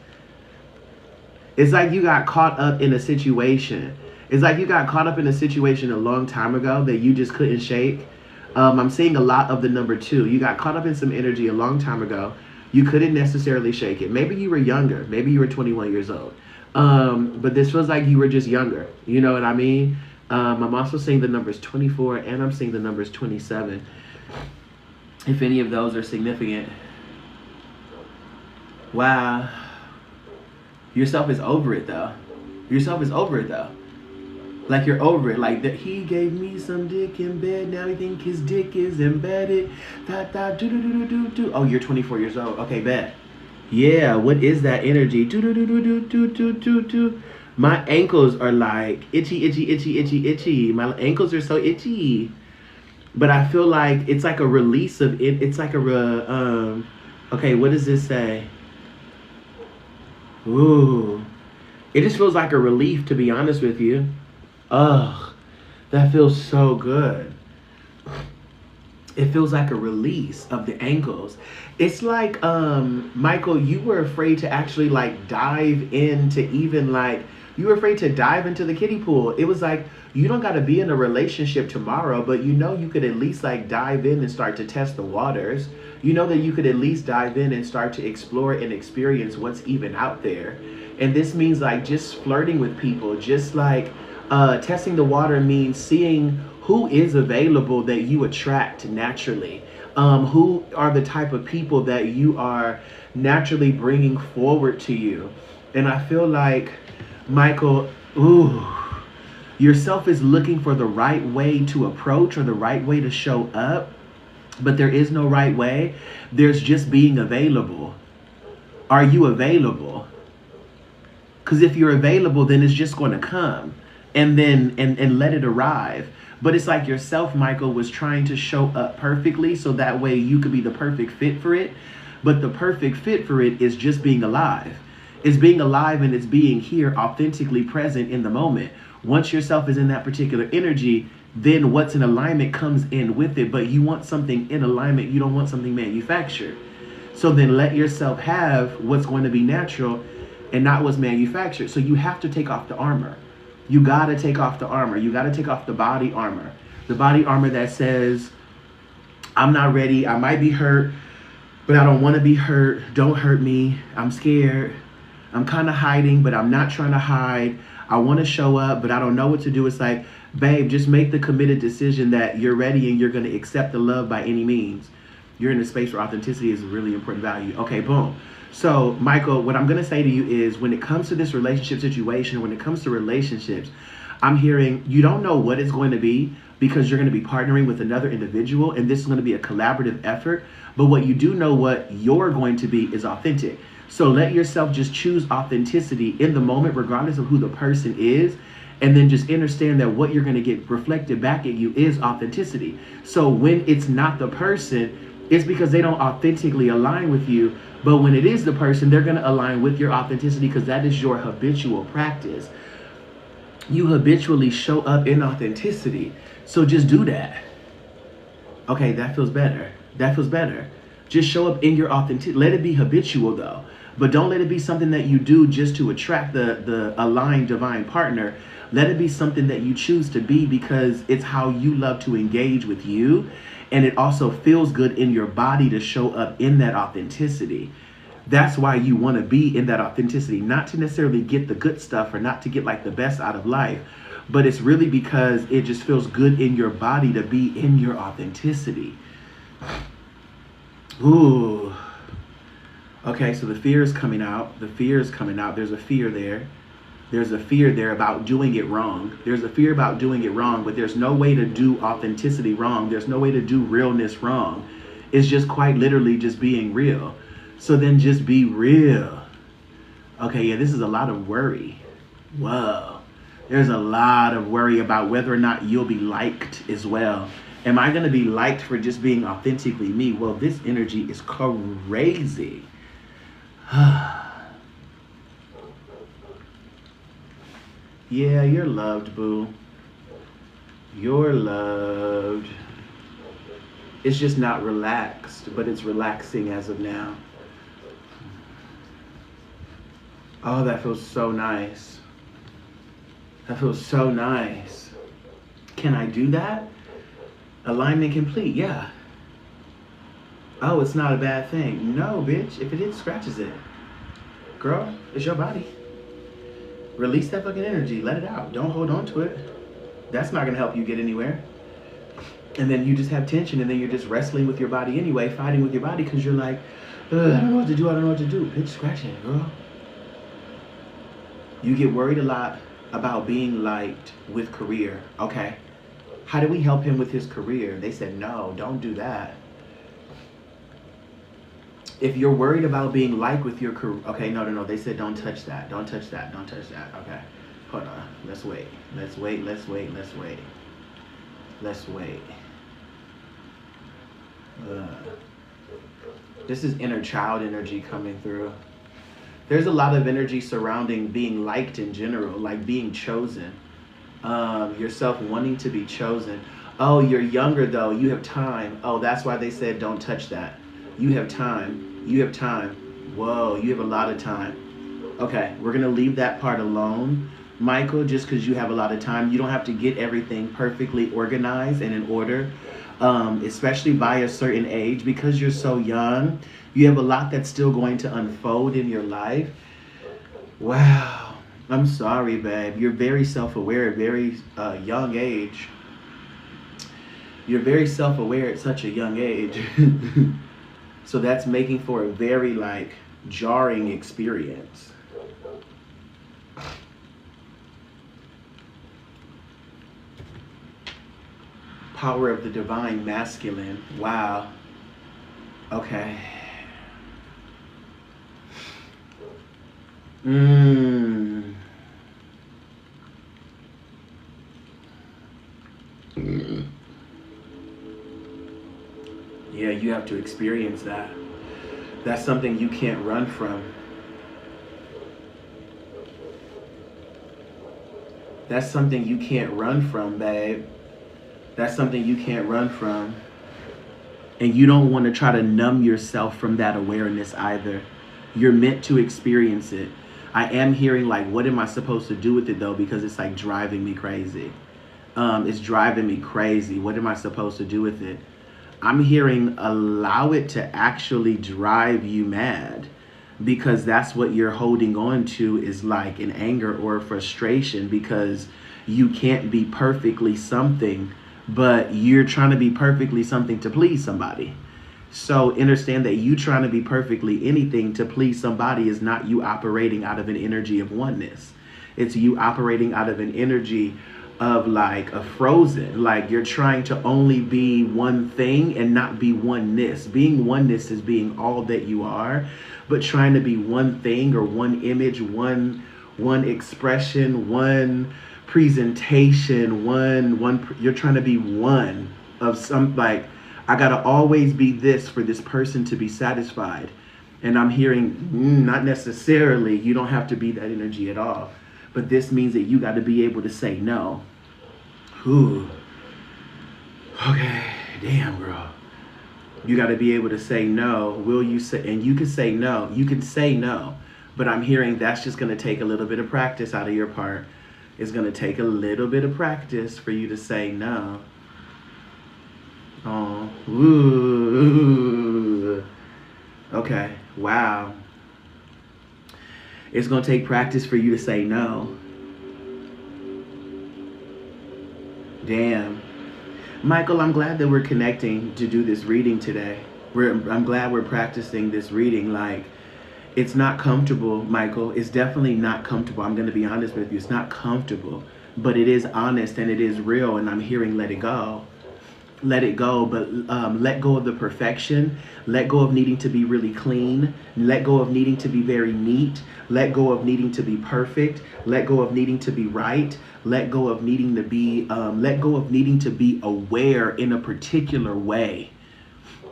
it's like you got caught up in a situation. It's like you got caught up in a situation a long time ago that you just couldn't shake. I'm seeing a lot of the number 2. You got caught up in some energy a long time ago. You couldn't necessarily shake it. Maybe you were younger. Maybe you were 21 years old. But this feels like you were just younger. You know what I mean? I'm also seeing the numbers 24 and I'm seeing the numbers 27. If any of those are significant. Wow. Yourself is over it though. Yourself is over it though. Like you're over it. Like that he gave me some dick in bed. Now he think his dick is embedded. Oh, you're 24 years old. Okay, bet. Yeah, what is that energy? My ankles are like itchy, itchy, itchy, itchy, itchy. My ankles are so itchy. But I feel like it's like a release of it. It's like a, okay, what does this say? Ooh. It just feels like a relief, to be honest with you. Ugh, that feels so good. It feels like a release of the ankles. It's like, Michael, you were afraid to actually like dive into even like, you were afraid to dive into the kiddie pool. It was like, you don't got to be in a relationship tomorrow, but you know you could at least like dive in and start to test the waters. You know that you could at least dive in and start to explore and experience what's even out there. And this means like just flirting with people, just like testing the water means seeing who is available that you attract naturally. Who are the type of people that you are naturally bringing forward to you. And I feel like, Michael, ooh, yourself is looking for the right way to approach or the right way to show up, but there is no right way. There's just being available. Are you available? Because if you're available, then it's just going to come and then and let it arrive. But it's like yourself, Michael, was trying to show up perfectly so that way you could be the perfect fit for it. But the perfect fit for it is just being alive. It's being alive and it's being here authentically present in the moment. Once yourself is in that particular energy, then what's in alignment comes in with it. But you want something in alignment. You don't want something manufactured. So then let yourself have what's going to be natural and not what's manufactured. So you have to take off the armor. You got to take off the armor. You got to take off the body armor. The body armor that says, I'm not ready. I might be hurt, but I don't want to be hurt. Don't hurt me. I'm scared. I'm kind of hiding, but I'm not trying to hide. I want to show up, but I don't know what to do. It's like, babe, just make the committed decision that you're ready and you're going to accept the love by any means. You're in a space where authenticity is a really important value. Okay, boom. So, Michael, what I'm going to say to you is when it comes to this relationship situation, when it comes to relationships, I'm hearing you don't know what it's going to be because you're going to be partnering with another individual and this is going to be a collaborative effort. But what you do know what you're going to be is authentic. So let yourself just choose authenticity in the moment, regardless of who the person is. And then just understand that what you're going to get reflected back at you is authenticity. So when it's not the person, it's because they don't authentically align with you. But when it is the person, they're going to align with your authenticity because that is your habitual practice. You habitually show up in authenticity. So just do that. Okay, that feels better. That feels better. Just show up in your authenticity. Let it be habitual though. But don't let it be something that you do just to attract the aligned divine partner. Let it be something that you choose to be because it's how you love to engage with you. And it also feels good in your body to show up in that authenticity. That's why you want to be in that authenticity, not to necessarily get the good stuff or not to get like the best out of life, but it's really because it just feels good in your body to be in your authenticity. Ooh. Okay, so the fear is coming out. The fear is coming out. There's a fear there. There's a fear there about doing it wrong. There's a fear about doing it wrong, but there's no way to do authenticity wrong. There's no way to do realness wrong. It's just quite literally just being real. So then just be real. Okay, yeah, this is a lot of worry. Whoa. There's a lot of worry about whether or not you'll be liked as well. Am I going to be liked for just being authentically me? Well, this energy is crazy. Yeah, you're loved, boo. You're loved. It's just not relaxed, but it's relaxing as of now. Oh, that feels so nice. That feels so nice. Can I do that? Alignment complete, yeah. Oh, it's not a bad thing. No, bitch. If it is, scratches it. Girl, it's your body. Release that fucking energy. Let it out. Don't hold on to it. That's not going to help you get anywhere. And then you just have tension, and then you're just wrestling with your body anyway, fighting with your body because you're like, I don't know what to do. I don't know what to do. Bitch, scratch it, girl. You get worried a lot about being liked with career. Okay. How do we help him with his career? They said, no, don't do that. If you're worried about being liked with your career, okay, no. They said, don't touch that. Don't touch that. Don't touch that. Okay. Hold on. Let's wait. Let's wait. Let's wait. Let's wait. Let's wait. This is inner child energy coming through. There's a lot of energy surrounding being liked in general, like being chosen. Yourself wanting to be chosen. Oh, you're younger though. You have time. Oh, that's why they said don't touch that. You have time. You have time. Whoa, you have a lot of time. Okay, we're going to leave that part alone, Michael, just because you have a lot of time. You don't have to get everything perfectly organized and in order, especially by a certain age. Because you're so young, you have a lot that's still going to unfold in your life. Wow. I'm sorry, babe. You're very self-aware at very young age. You're very self-aware at such a young age. So that's making for a very, like, jarring experience. Power of the divine masculine. Wow. Okay. Yeah, you have to experience that. That's something you can't run from. That's something you can't run from, babe. That's something you can't run from. And you don't want to try to numb yourself from that awareness either. You're meant to experience it. I am hearing like, what am I supposed to do with it though? Because it's like driving me crazy. It's driving me crazy. What am I supposed to do with it? I'm hearing allow it to actually drive you mad. because that's what you're holding on to, is like an anger or a frustration, because you can't be perfectly something, but you're trying to be perfectly something to please somebody. So understand that you trying to be perfectly anything to please somebody is not you operating out of an energy of oneness. It's you operating out of an energy of like a frozen, like you're trying to only be one thing and not be oneness. Being oneness is being all that you are, but trying to be one thing or one image, one expression, one presentation, you're trying to be one of some, like, I gotta always be this for this person to be satisfied. And I'm hearing, not necessarily, you don't have to be that energy at all. But this means that you got to be able to say no. Ooh. Okay, damn, girl. You got to be able to say no. Will you say, and you can say no. You can say no. But I'm hearing that's just going to take a little bit of practice out of your part. It's going to take a little bit of practice for you to say no. Oh, ooh. Okay, wow. It's going to take practice for you to say no. Damn. Michael, I'm glad that we're connecting to do this reading today. I'm glad we're practicing this reading. Like, it's not comfortable, Michael. It's definitely not comfortable. I'm going to be honest with you. It's not comfortable, but it is honest and it is real. And I'm hearing let it go. Let it go, but let go of the perfection. Let go of needing to be really clean. Let go of needing to be very neat. Let go of needing to be perfect. Let go of needing to be right. Let go of needing to be aware in a particular way.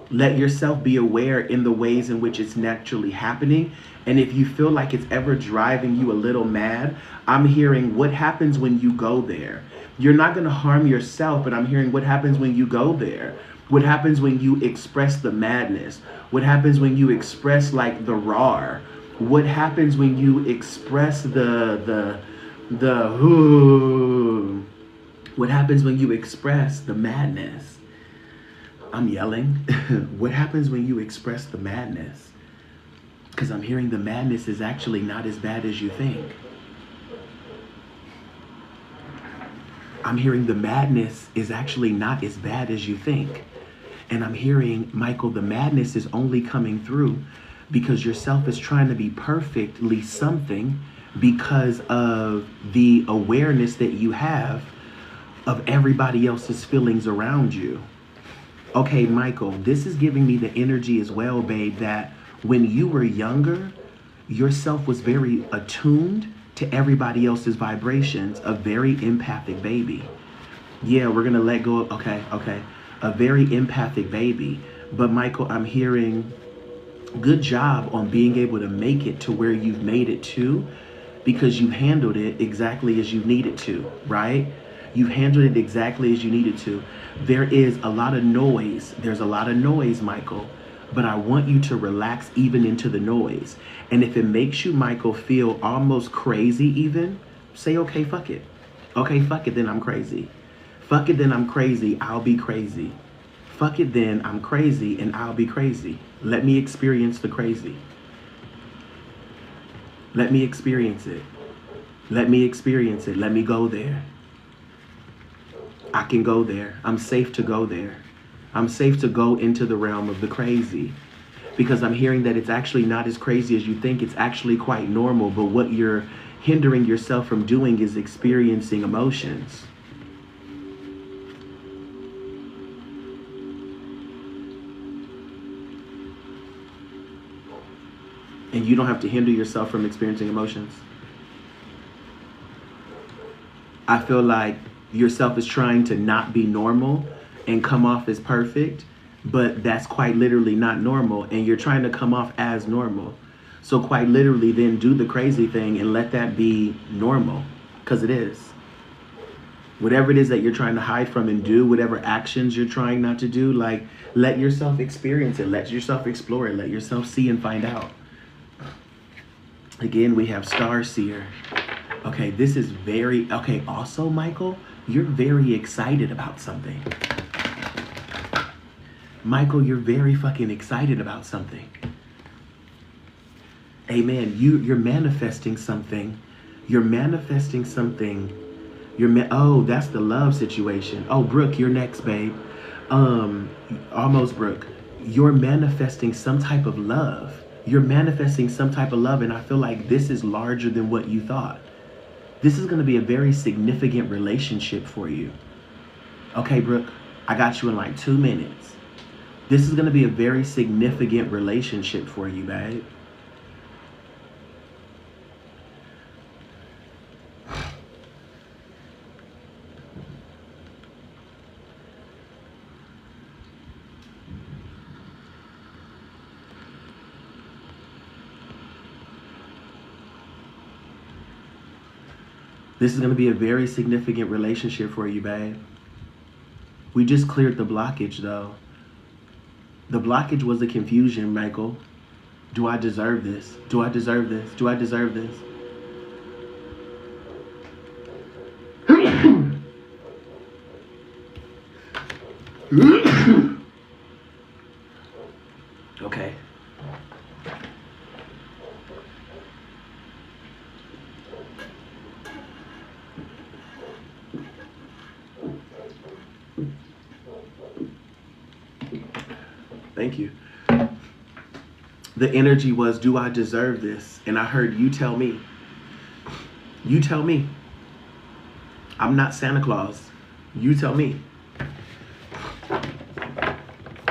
Let yourself be aware in the ways in which it's naturally happening. And if you feel like it's ever driving you a little mad, I'm hearing what happens when you go there. You're not going to harm yourself, but I'm hearing what happens when you go there. What happens when you express the madness? What happens when you express like the raw? What happens when you express what happens when you express the madness? I'm yelling. What happens when you express the madness? Because I'm hearing the madness is actually not as bad as you think. I'm hearing the madness is actually not as bad as you think. And I'm hearing, Michael, the madness is only coming through because yourself is trying to be perfectly something because of the awareness that you have of everybody else's feelings around you. Okay, Michael, this is giving me the energy as well, babe, that when you were younger, yourself was very attuned to everybody else's vibrations, a very empathic baby. Yeah, we're going to let go of, okay. A very empathic baby. But Michael, I'm hearing good job on being able to make it to where you've made it to, because you handled it exactly as you needed to, right? You've handled it exactly as you needed to. There is a lot of noise. There's a lot of noise, Michael. But I want you to relax even into the noise. And if it makes you, Michael, feel almost crazy even, say, okay, fuck it. Okay, fuck it, then I'm crazy. Fuck it, then I'm crazy, I'll be crazy. Fuck it, then I'm crazy and I'll be crazy. Let me experience the crazy. Let me experience it. Let me experience it. Let me go there. I can go there. I'm safe to go there. I'm safe to go into the realm of the crazy, because I'm hearing that it's actually not as crazy as you think. It's actually quite normal, but what you're hindering yourself from doing is experiencing emotions. And you don't have to hinder yourself from experiencing emotions. I feel like yourself is trying to not be normal and come off as perfect, but that's quite literally not normal, and you're trying to come off as normal. So quite literally then do the crazy thing and let that be normal, because it is. Whatever it is that you're trying to hide from and do, whatever actions you're trying not to do, like, let yourself experience it, let yourself explore it, let yourself see and find out. Again, we have Star Seer. Okay, this is very, okay, also, Michael, you're very excited about something. Michael, you're very fucking excited about something. Amen. You're manifesting something. You're manifesting something. Oh, that's the love situation. Oh, Brooke, you're next, babe. Almost Brooke. You're manifesting some type of love. You're manifesting some type of love, and I feel like this is larger than what you thought. This is going to be a very significant relationship for you. Okay, Brooke, I got you in like 2 minutes. This is going to be a very significant relationship for you, babe. This is going to be a very significant relationship for you, babe. We just cleared the blockage, though. The blockage was the confusion, Michael. Do I deserve this? Do I deserve this? Do I deserve this? Okay. Thank you. The energy was, do I deserve this? And I heard you tell me. You tell me. I'm not Santa Claus. You tell me.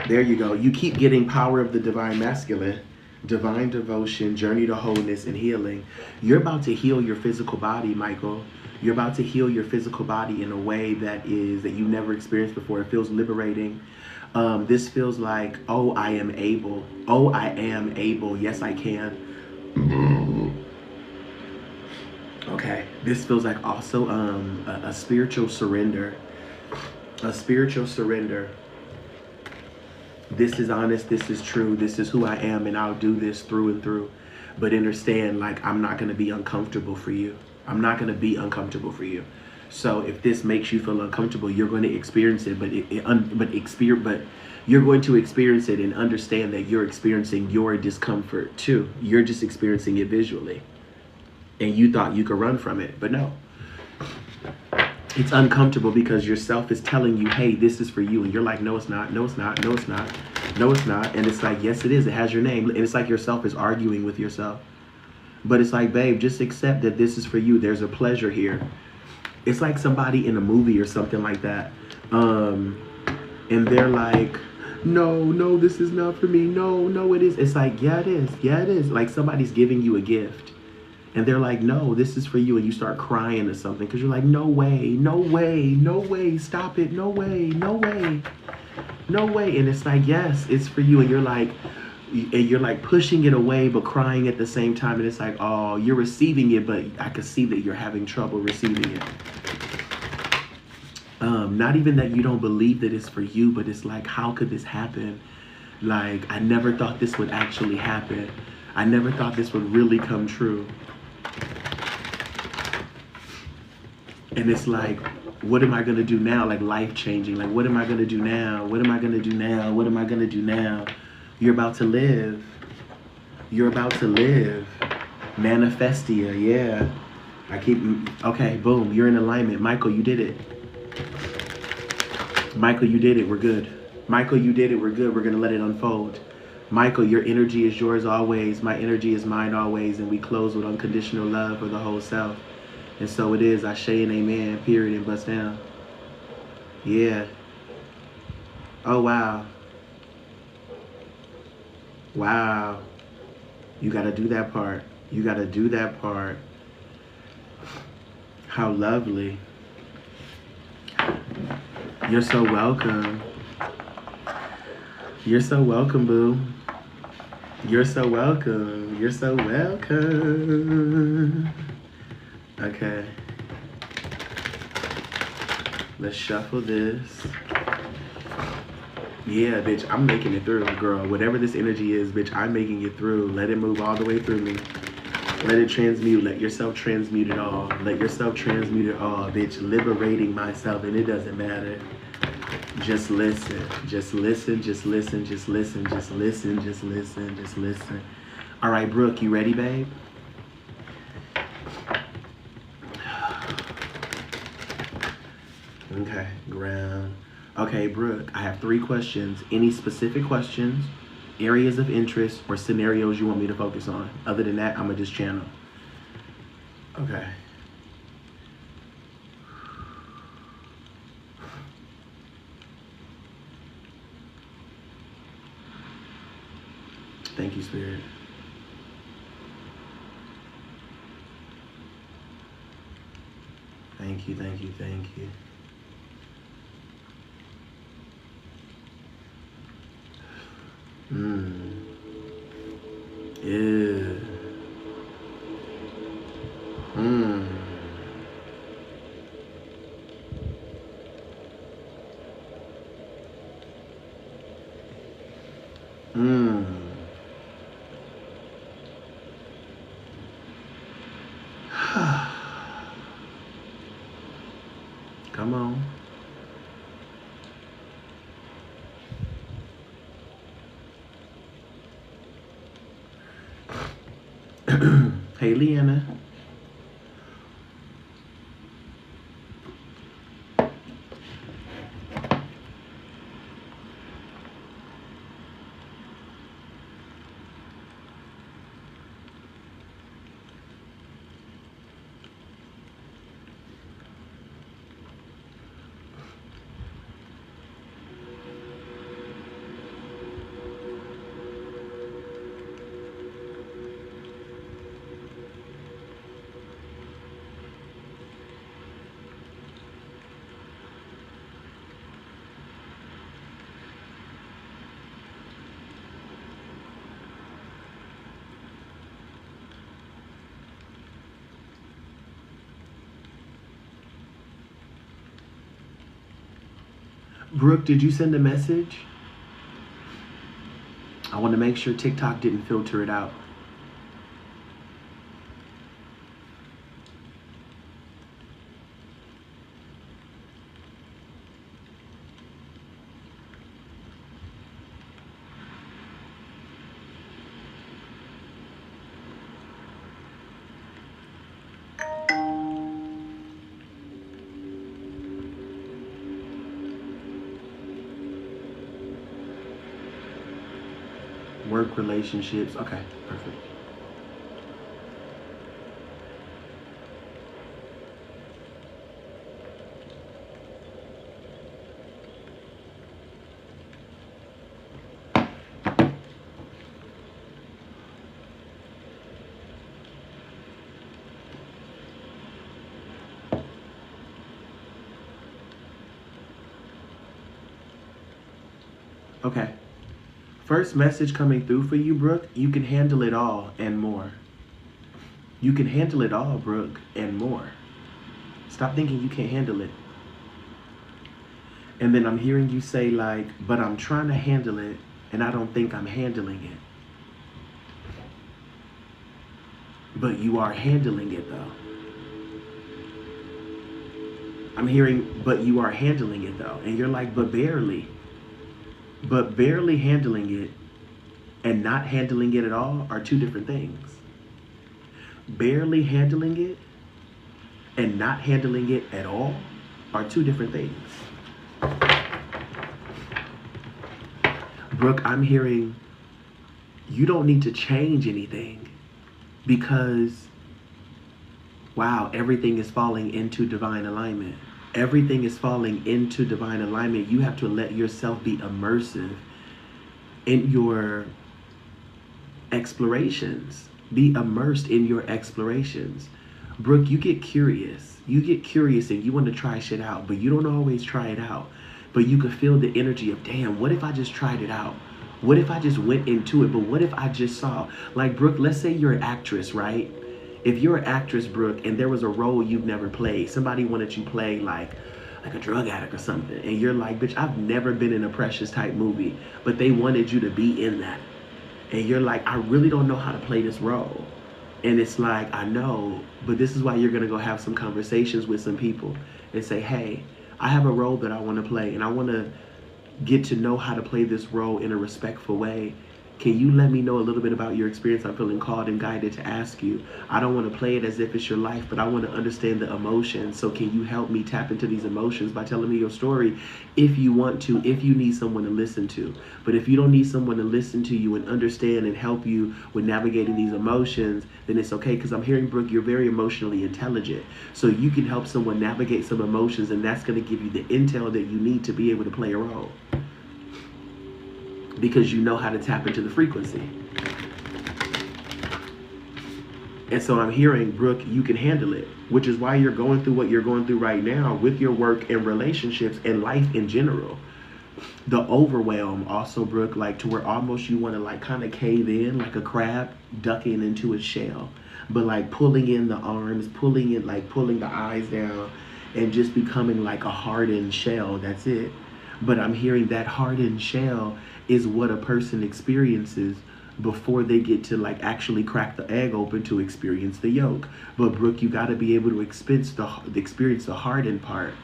There you go. You keep getting power of the divine masculine, divine devotion, journey to wholeness and healing. You're about to heal your physical body, Michael. You're about to heal your physical body in a way that you never experienced before. It feels liberating. This feels like, oh, I am able. Oh, I am able. Yes, I can. Okay. This feels like also a spiritual surrender. A spiritual surrender. This is honest. This is true. This is who I am, and I'll do this through and through. But understand, like, I'm not going to be uncomfortable for you. I'm not going to be uncomfortable for you. So if this makes you feel uncomfortable, you're going to experience it, but you're going to experience it and understand that you're experiencing your discomfort too. You're just experiencing it visually. And you thought you could run from it, but no. It's uncomfortable because yourself is telling you, hey, this is for you. And you're like, no, it's not. No, it's not. No, it's not. No, it's not. And it's like, yes, it is. It has your name. And it's like yourself is arguing with yourself. But it's like, babe, just accept that this is for you. There's a pleasure here. It's like somebody in a movie or something like that. And they're like, no, this is not for me. No, it is. It's like, yeah, it is. Yeah, it is. Like somebody's giving you a gift. And they're like, no, this is for you. And you start crying or something because you're like, no way, stop it. No way. And it's like, yes, it's for you. And you're like pushing it away, but crying at the same time. And it's like, oh, you're receiving it, but I can see that you're having trouble receiving it. Not even that you don't believe that it's for you, but it's like, how could this happen? Like, I never thought this would actually happen. I never thought this would really come true. And it's like, what am I going to do now? Like life changing. Like, what am I going to do now? What am I going to do now? What am I going to do now? You're about to live. You're about to live. Manifestia, yeah. Okay, boom. You're in alignment. Michael, you did it. Michael, you did it. We're good. Michael, you did it. We're good. We're going to let it unfold. Michael, your energy is yours always. My energy is mine always. And we close with unconditional love for the whole self. And so it is. Ashe and amen. Period. And bust down. Yeah. Oh, wow. Wow. You got to do that part. You got to do that part. How lovely. You're so welcome. You're so welcome, boo. You're so welcome. You're so welcome. Okay. Let's shuffle this. Yeah, bitch, I'm making it through, girl. Whatever this energy is, bitch, I'm making it through. Let it move all the way through me. Let it transmute. Let yourself transmute it all. Let yourself transmute it all, bitch. Liberating myself, and it doesn't matter. Just listen. Just listen. Just listen. Just listen. Just listen. Just listen. Just listen. All right, Brooke, you ready, babe? Okay, ground. Okay, Brooke, I have 3 questions. Any specific questions, areas of interest, or scenarios you want me to focus on? Other than that, I'm going to just channel. Okay. Thank you, Spirit. Thank you, thank you, thank you. Yeah. Come on. Hey, Leanna. Brooke, did you send a message? I want to make sure TikTok didn't filter it out. Work, relationships. Okay, perfect. Okay. First message coming through for you, Brooke. You can handle it all and more. You can handle it all, Brooke, and more. Stop thinking you can't handle it. And then I'm hearing you say like, but I'm trying to handle it and I don't think I'm handling it. But you are handling it though. I'm hearing, but you are handling it though. And you're like, but barely. But barely handling it and not handling it at all are 2 different things. Barely handling it and not handling it at all are 2 different things. Brooke, I'm hearing you don't need to change anything because, wow, everything is falling into divine alignment. Everything is falling into divine alignment. You have to let yourself be immersive in your explorations. Be immersed in your explorations. Brooke, you get curious. You get curious and you want to try shit out, but you don't always try it out. But you can feel the energy of, damn, what if I just tried it out? What if I just went into it? But what if I just saw? Like, Brooke, let's say you're an actress, right? If you're an actress, Brooke, and there was a role you've never played, somebody wanted you to play like a drug addict or something, and you're like, bitch, I've never been in a Precious type movie, but they wanted you to be in that. And you're like, I really don't know how to play this role. And it's like, I know, but this is why you're gonna go have some conversations with some people and say, hey, I have a role that I wanna play, and I wanna get to know how to play this role in a respectful way. Can you let me know a little bit about your experience? I'm feeling called and guided to ask you. I don't want to play it as if it's your life, but I want to understand the emotions. So can you help me tap into these emotions by telling me your story if you want to, if you need someone to listen to. But if you don't need someone to listen to you and understand and help you with navigating these emotions, then it's okay, because I'm hearing, Brooke, you're very emotionally intelligent. So you can help someone navigate some emotions, and that's going to give you the intel that you need to be able to play a role, because you know how to tap into the frequency. And so I'm hearing, Brooke, you can handle it, which is why you're going through what you're going through right now with your work and relationships and life in general. The overwhelm also, Brooke, like to where almost you want to like kind of cave in like a crab ducking into its shell, but like pulling in the arms, pulling it, like pulling the eyes down and just becoming like a hardened shell. That's it. But I'm hearing that hardened shell is what a person experiences before they get to like actually crack the egg open to experience the yolk. But Brooke, you got to be able to experience the hardened part.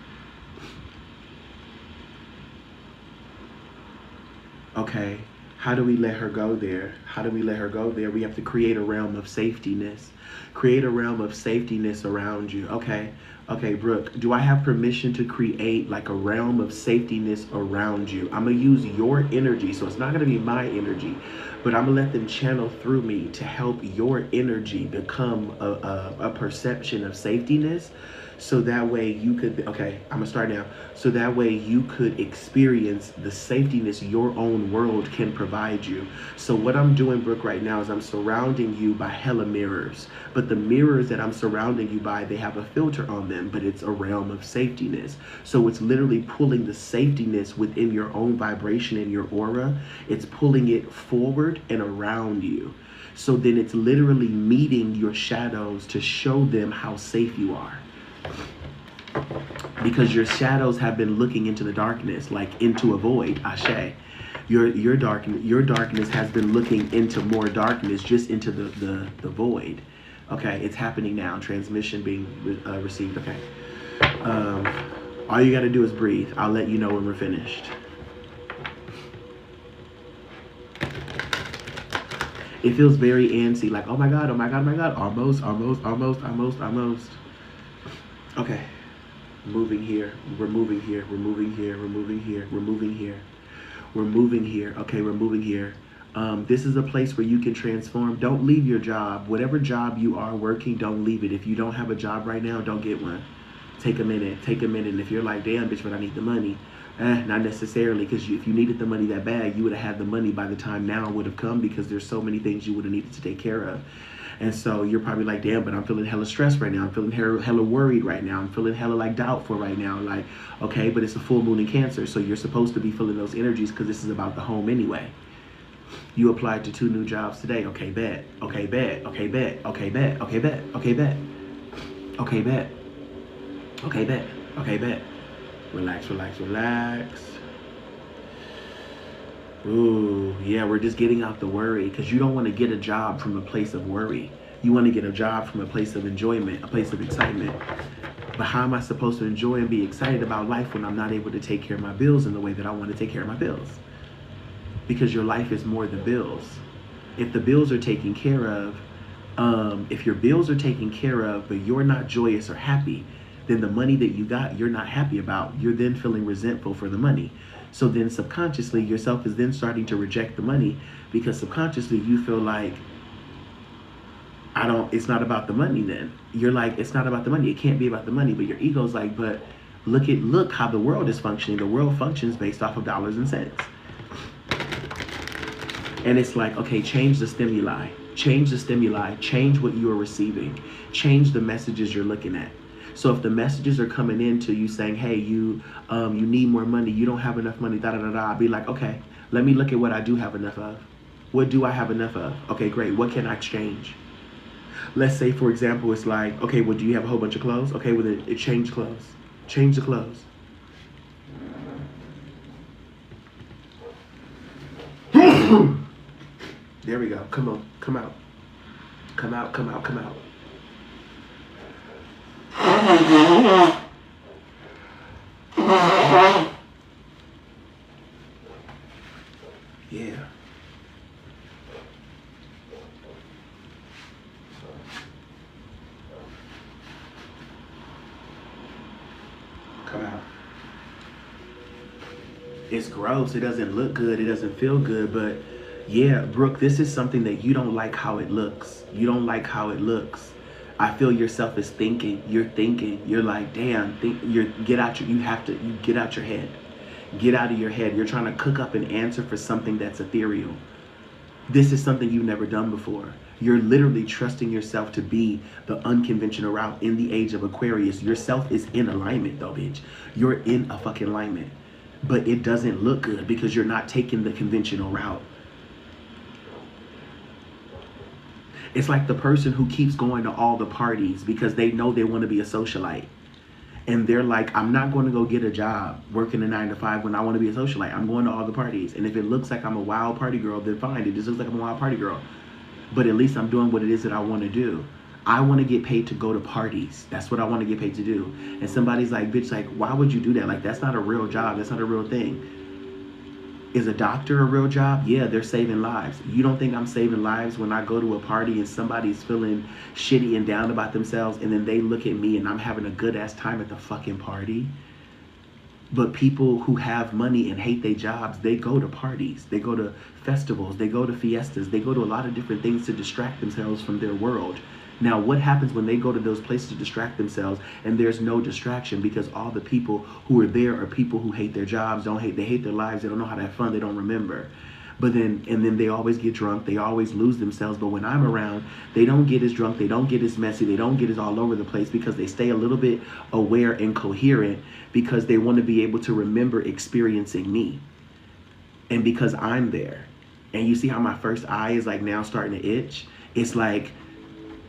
Okay, how do we let her go there? How do we let her go there? We have to create a realm of safetyness. Create a realm of safetyness around you. Okay, Brooke, do I have permission to create like a realm of safetyness around you? I'm going to use your energy, so it's not going to be my energy, but I'm going to let them channel through me to help your energy become a perception of safetyness. So that way you could, okay, I'm gonna start now. So that way you could experience the safetyness your own world can provide you. So what I'm doing, Brooke, right now is I'm surrounding you by hella mirrors. But the mirrors that I'm surrounding you by, they have a filter on them, but it's a realm of safetyness. So it's literally pulling the safetyness within your own vibration and your aura. It's pulling it forward and around you. So then it's literally meeting your shadows to show them how safe you are. Because your shadows have been looking into the darkness, like into a void, Ashe. Your darkness has been looking into more darkness, just into the void. Okay, it's happening now. Transmission being received. Okay. All you got to do is breathe. I'll let you know when we're finished. It feels very antsy, like, oh my God, oh my God, oh my God. Almost. Okay. Moving here, we're moving here, we're moving here, we're moving here, we're moving here, we're moving here. Okay, we're moving here. This is a place where you can transform. Don't leave your job. Whatever job you are working, don't leave it. If you don't have a job right now, don't get one. Take a minute. And if you're like, damn, bitch, but I need the money. Not necessarily, because if you needed the money that bad, you would have had the money by the time now would have come, because there's so many things you would have needed to take care of. And so you're probably like, damn, but I'm feeling hella stressed right now. I'm feeling hella worried right now. I'm feeling hella like doubtful right now. Like, okay, but it's a full moon in Cancer. So you're supposed to be feeling those energies, because this is about the home anyway. You applied to 2 new jobs today. Okay, bet. Okay, bet. Okay, bet. Okay, bet. Okay, bet. Okay, bet. Okay, bet. Okay, bet. Okay, bet. Relax. Ooh, yeah, we're just getting out the worry, because you don't want to get a job from a place of worry. You want to get a job from a place of enjoyment, a place of excitement. But how am I supposed to enjoy and be excited about life when I'm not able to take care of my bills in the way that I want to take care of my bills? Because your life is more than bills. If the bills are taken care of, if your bills are taken care of, but you're not joyous or happy, then the money that you got, you're not happy about. You're then feeling resentful for the money. So then subconsciously, yourself is then starting to reject the money, because subconsciously you feel like, it's not about the money then. You're like, it's not about the money. It can't be about the money. But your ego's like, but look how the world is functioning. The world functions based off of dollars and cents. And it's like, okay, change the stimuli. Change what you are receiving. Change the messages you're looking at. So if the messages are coming in to you saying, hey, you need more money, you don't have enough money, I'll be like, okay, let me look at what I do have enough of. What do I have enough of? Okay, great. What can I exchange? Let's say, for example, it's like, okay, well, do you have a whole bunch of clothes? Okay, well, then change clothes. Change the clothes. There we go. Come on. Come out. Come out. Yeah. It's gross. It doesn't look good. It doesn't feel good. But yeah, Brooke, this is something that you don't like how it looks. You don't like how it looks. I feel yourself is thinking. You're thinking. You're like, damn. Get out your. You get out your head. Get out of your head. You're trying to cook up an answer for something that's ethereal. This is something you've never done before. You're literally trusting yourself to be the unconventional route in the age of Aquarius. Yourself is in alignment though, bitch. You're in a fucking alignment. But it doesn't look good because you're not taking the conventional route. It's like the person who keeps going to all the parties because they know they want to be a socialite. And they're like, I'm not going to go get a job working a 9 to 5 when I want to be a socialite. I'm going to all the parties. And if it looks like I'm a wild party girl, then fine. It just looks like I'm a wild party girl. But at least I'm doing what it is that I want to do. I want to get paid to go to parties. That's what I want to get paid to do. And somebody's like, bitch, like, why would you do that? Like, that's not a real job. That's not a real thing. Is a doctor a real job? Yeah, they're saving lives. You don't think I'm saving lives when I go to a party and somebody's feeling shitty and down about themselves and then they look at me and I'm having a good ass time at the fucking party? But people who have money and hate their jobs, they go to parties, they go to festivals, they go to fiestas, they go to a lot of different things to distract themselves from their world. Now, what happens when they go to those places to distract themselves and there's no distraction because all the people who are there are people who hate their jobs, they hate their lives, they don't know how to have fun, they don't remember. But then they always get drunk, they always lose themselves. But when I'm around, they don't get as drunk, they don't get as messy, they don't get as all over the place because they stay a little bit aware and coherent because they want to be able to remember experiencing me. And because I'm there. And you see how my first eye is like now starting to itch? It's like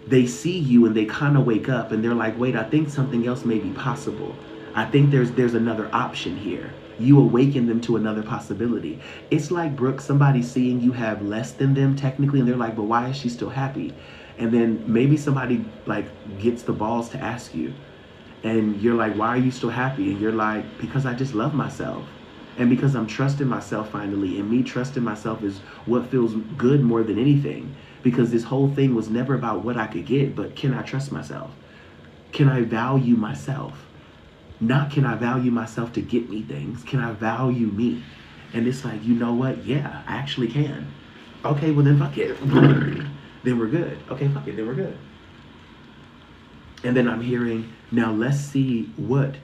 they see you and they kind of wake up and they're like, wait, I think something else may be possible. I think there's another option here. You awaken them to another possibility. It's like, Brooke, somebody seeing you have less than them technically and they're like, but why is she still happy? And then maybe somebody like gets the balls to ask you and you're like, why are you still happy? And you're like, because I just love myself. And because I'm trusting myself finally, and me trusting myself is what feels good more than anything. Because this whole thing was never about what I could get, but can I trust myself? Can I value myself? Not can I value myself to get me things. Can I value me? And it's like, you know what? Yeah, I actually can. Okay, well then fuck it. Then we're good. Okay, fuck it, then we're good. And then I'm hearing, now let's see what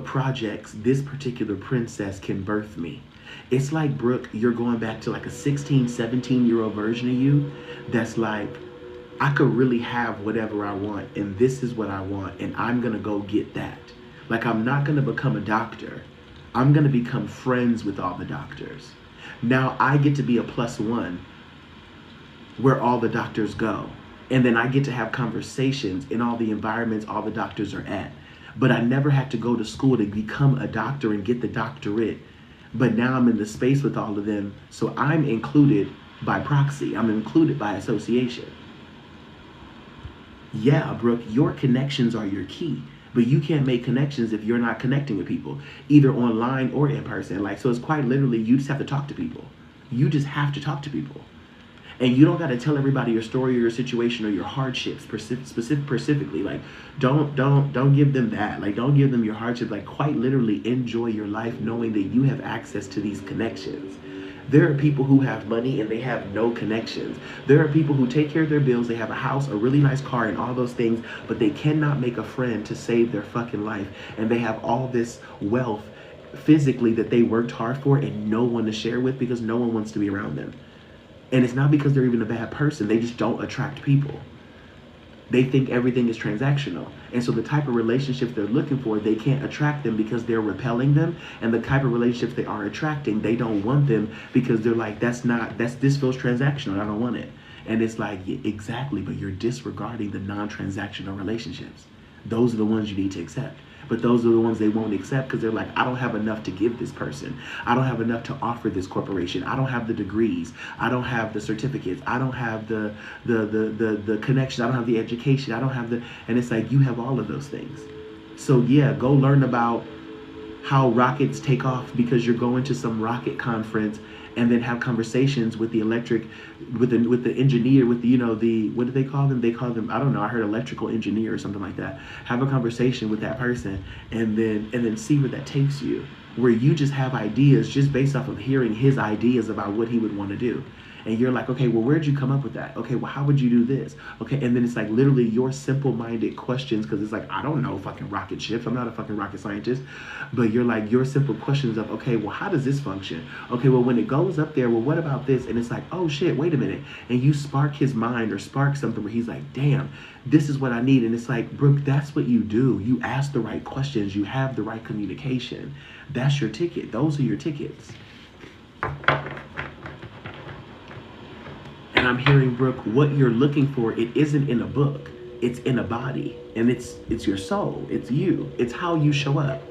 projects this particular princess can birth me. It's like, Brooke, you're going back to like a 16, 17-year-old version of you that's like, I could really have whatever I want, and this is what I want, and I'm going to go get that. Like, I'm not going to become a doctor. I'm going to become friends with all the doctors. Now I get to be a +1 where all the doctors go. And then I get to have conversations in all the environments all the doctors are at. But I never had to go to school to become a doctor and get the doctorate. But now I'm in the space with all of them. So I'm included by proxy. I'm included by association. Yeah, Brooke, your connections are your key. But you can't make connections if you're not connecting with people, either online or in person. Like, so it's quite literally, you just have to talk to people. You just have to talk to people. And you don't got to tell everybody your story or your situation or your hardships specifically. Like, don't give them that. Like, don't give them your hardships. Like, quite literally enjoy your life knowing that you have access to these connections. There are people who have money and they have no connections. There are people who take care of their bills, they have a house, a really nice car, and all those things, but they cannot make a friend to save their fucking life. And they have all this wealth physically that they worked hard for and no one to share with because no one wants to be around them. And it's not because they're even a bad person. They just don't attract people. They think everything is transactional. And so the type of relationships they're looking for, they can't attract them because they're repelling them. And the type of relationships they are attracting, they don't want them because they're like, this feels transactional. I don't want it. And it's like, yeah, exactly, but you're disregarding the non-transactional relationships. Those are the ones you need to accept. But those are the ones they won't accept because they're like, I don't have enough to give this person. I don't have enough to offer this corporation. I don't have the degrees. I don't have the certificates. I don't have the connections. I don't have the education. I don't have and it's like, you have all of those things. So yeah, go learn about how rockets take off because you're going to some rocket conference, and then have conversations with the engineer, with the, what do they call them? They call them, I don't know, I heard electrical engineer or something like that. Have a conversation with that person and then see where that takes you. where you just have ideas just based off of hearing his ideas about what he would want to do. And you're like, okay, well, where'd you come up with that? Okay, well, how would you do this? Okay, and then it's like literally your simple-minded questions, because it's like, I don't know fucking rocket ships. I'm not a fucking rocket scientist. But you're like, your simple questions of, okay, well, how does this function? Okay, well, when it goes up there, well, what about this? And it's like, oh, shit, wait a minute. And you spark his mind or spark something where he's like, damn, this is what I need. And it's like, Brooke, that's what you do. You ask the right questions. You have the right communication. That's your ticket. Those are your tickets. And I'm hearing, Brooke, what you're looking for, it isn't in a book. It's in a body. And it's your soul. It's you. It's how you show up.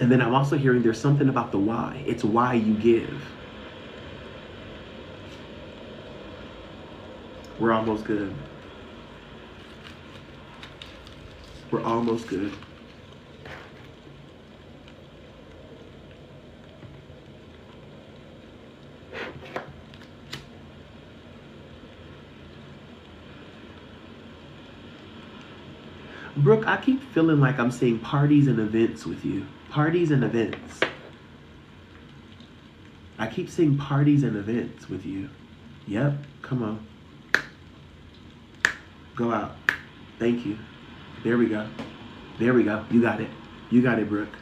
And then I'm also hearing there's something about the why. It's why you give. We're almost good. We're almost good. Brooke, I keep feeling like I'm seeing parties and events with you. Parties and events. I keep seeing parties and events with you. Yep, come on. Go out. Thank you. There we go. There we go. You got it. You got it, Brooke.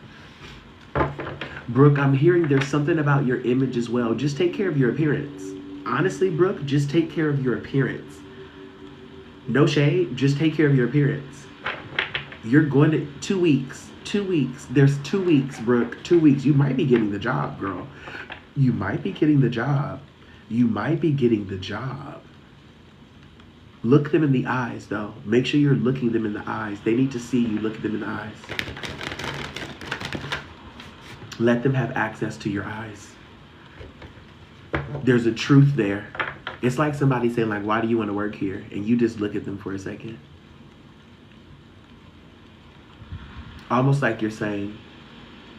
Brooke, I'm hearing there's something about your image as well. Just take care of your appearance. Honestly, Brooke, just take care of your appearance. No shade, just take care of your appearance. You're going to 2 weeks. 2 weeks. There's 2 weeks, Brooke. 2 weeks. You might be getting the job, girl. You might be getting the job. You might be getting the job. Look them in the eyes, though. Make sure you're looking them in the eyes. They need to see you look at them in the eyes. Let them have access to your eyes. There's a truth there. It's like somebody saying, like, why do you want to work here? And you just look at them for a second. Almost like you're saying,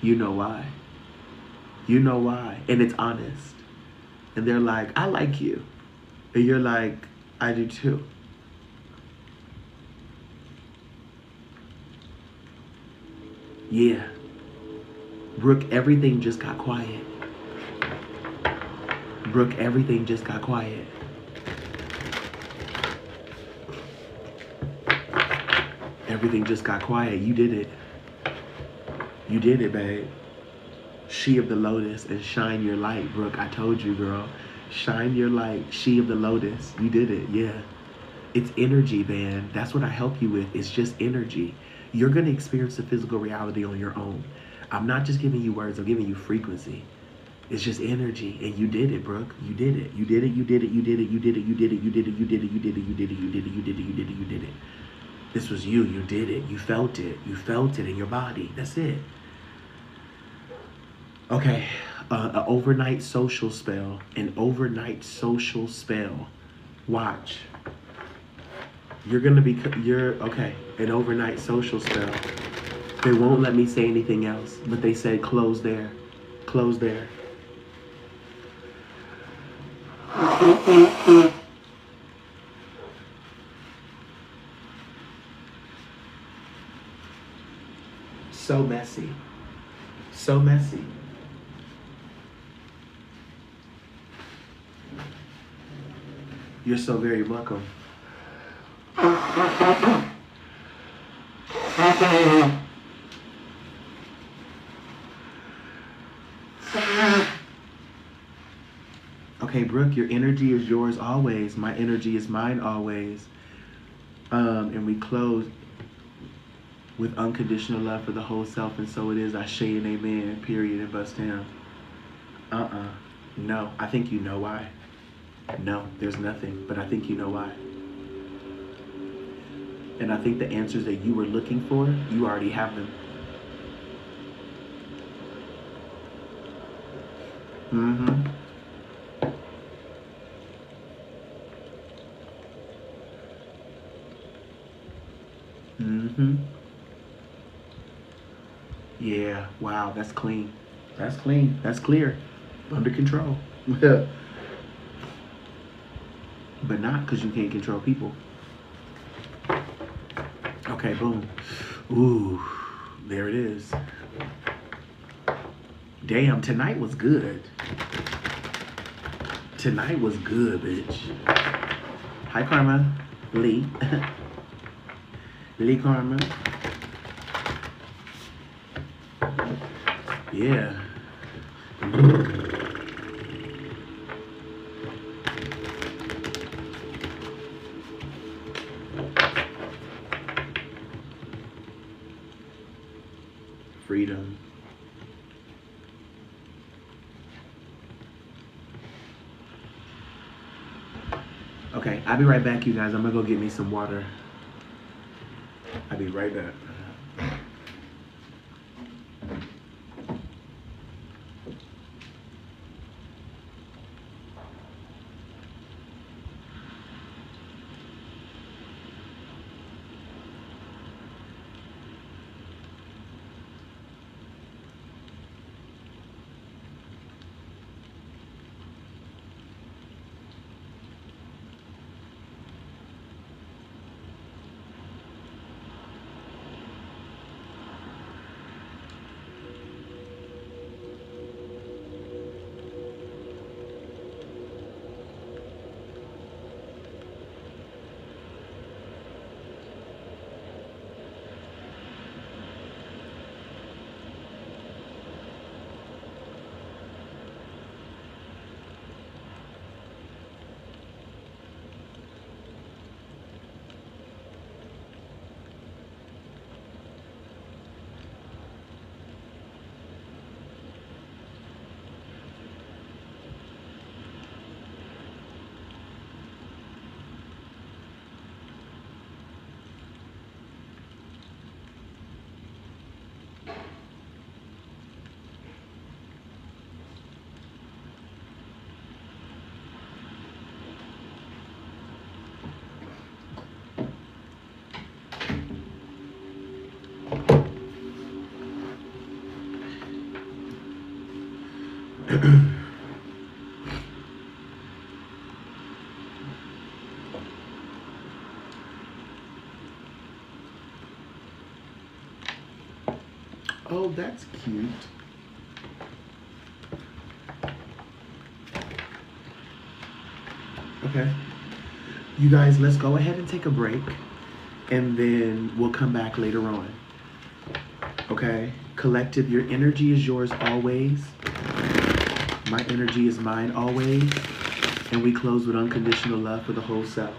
you know why. You know why. And it's honest. And they're like, I like you. And you're like, I do too. Yeah. Brooke, everything just got quiet. Brooke, everything just got quiet. Everything just got quiet. You did it. You did it, babe. She of the lotus and shine your light, Brooke. I told you, girl. Shine your light. She of the lotus. You did it. Yeah. It's energy, man. That's what I help you with. It's just energy. You're going to experience the physical reality on your own. I'm not just giving you words. I'm giving you frequency. It's just energy. And you did it, Brooke. You did it. You did it. You did it. You did it. You did it. You did it. You did it. You did it. You did it. You did it. You did it. You did it. You did it. You did it. This was you. You did it. You felt it. You felt it in your body. That's it. Okay. An overnight social spell. An overnight social spell. Watch. You're going to be, okay. An overnight social spell. They won't let me say anything else, but they said close there. Close there. So messy. So messy. You're so very welcome. Okay, Brooke, your energy is yours always. My energy is mine always. And we close with unconditional love for the whole self, and so it is. I say and amen, period, and bust down. No, I think you know why. No, there's nothing, but I think you know why. And I think the answers that you were looking for, you already have them. Yeah, wow, that's clean. That's clean. That's clear. Under control. But not because you can't control people. Okay, boom. Ooh. There it is. Damn, tonight was good. Tonight was good, bitch. Hi, Karma. Lee. Lee Karma. Yeah. Freedom. Okay, I'll be right back, you guys. I'm gonna go get me some water. I'll be right back. Oh, that's cute. Okay. You guys, let's go ahead and take a break, and then we'll come back later on. Okay? Collective, your energy is yours always. My energy is mine always. And we close with unconditional love for the whole self.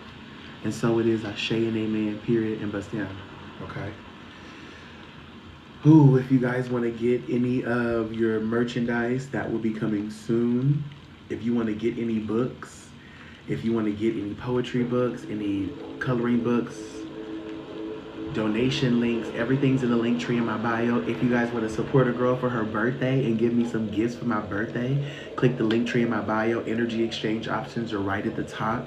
And so it is, Ashe and amen, period, and basta. Okay? Ooh, if you guys want to get any of your merchandise, that will be coming soon. If you want to get any books, if you want to get any poetry books, any coloring books, donation links, everything's in the link tree in my bio. If you guys want to support a girl for her birthday and give me some gifts for my birthday, click the link tree in my bio. Energy exchange options are right at the top,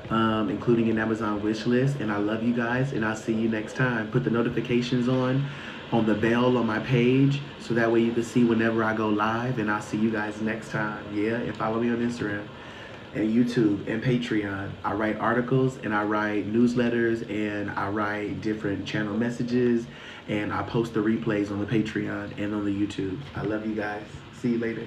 including an Amazon wish list. And I love you guys, and I'll see you next time. Put the notifications on the bell on my page, so that way you can see whenever I go live, and I'll see you guys next time. Yeah, and follow me on Instagram and YouTube and Patreon. I write articles, and I write newsletters, and I write different channel messages, and I post the replays on the Patreon and on the YouTube. I love you guys. See you later.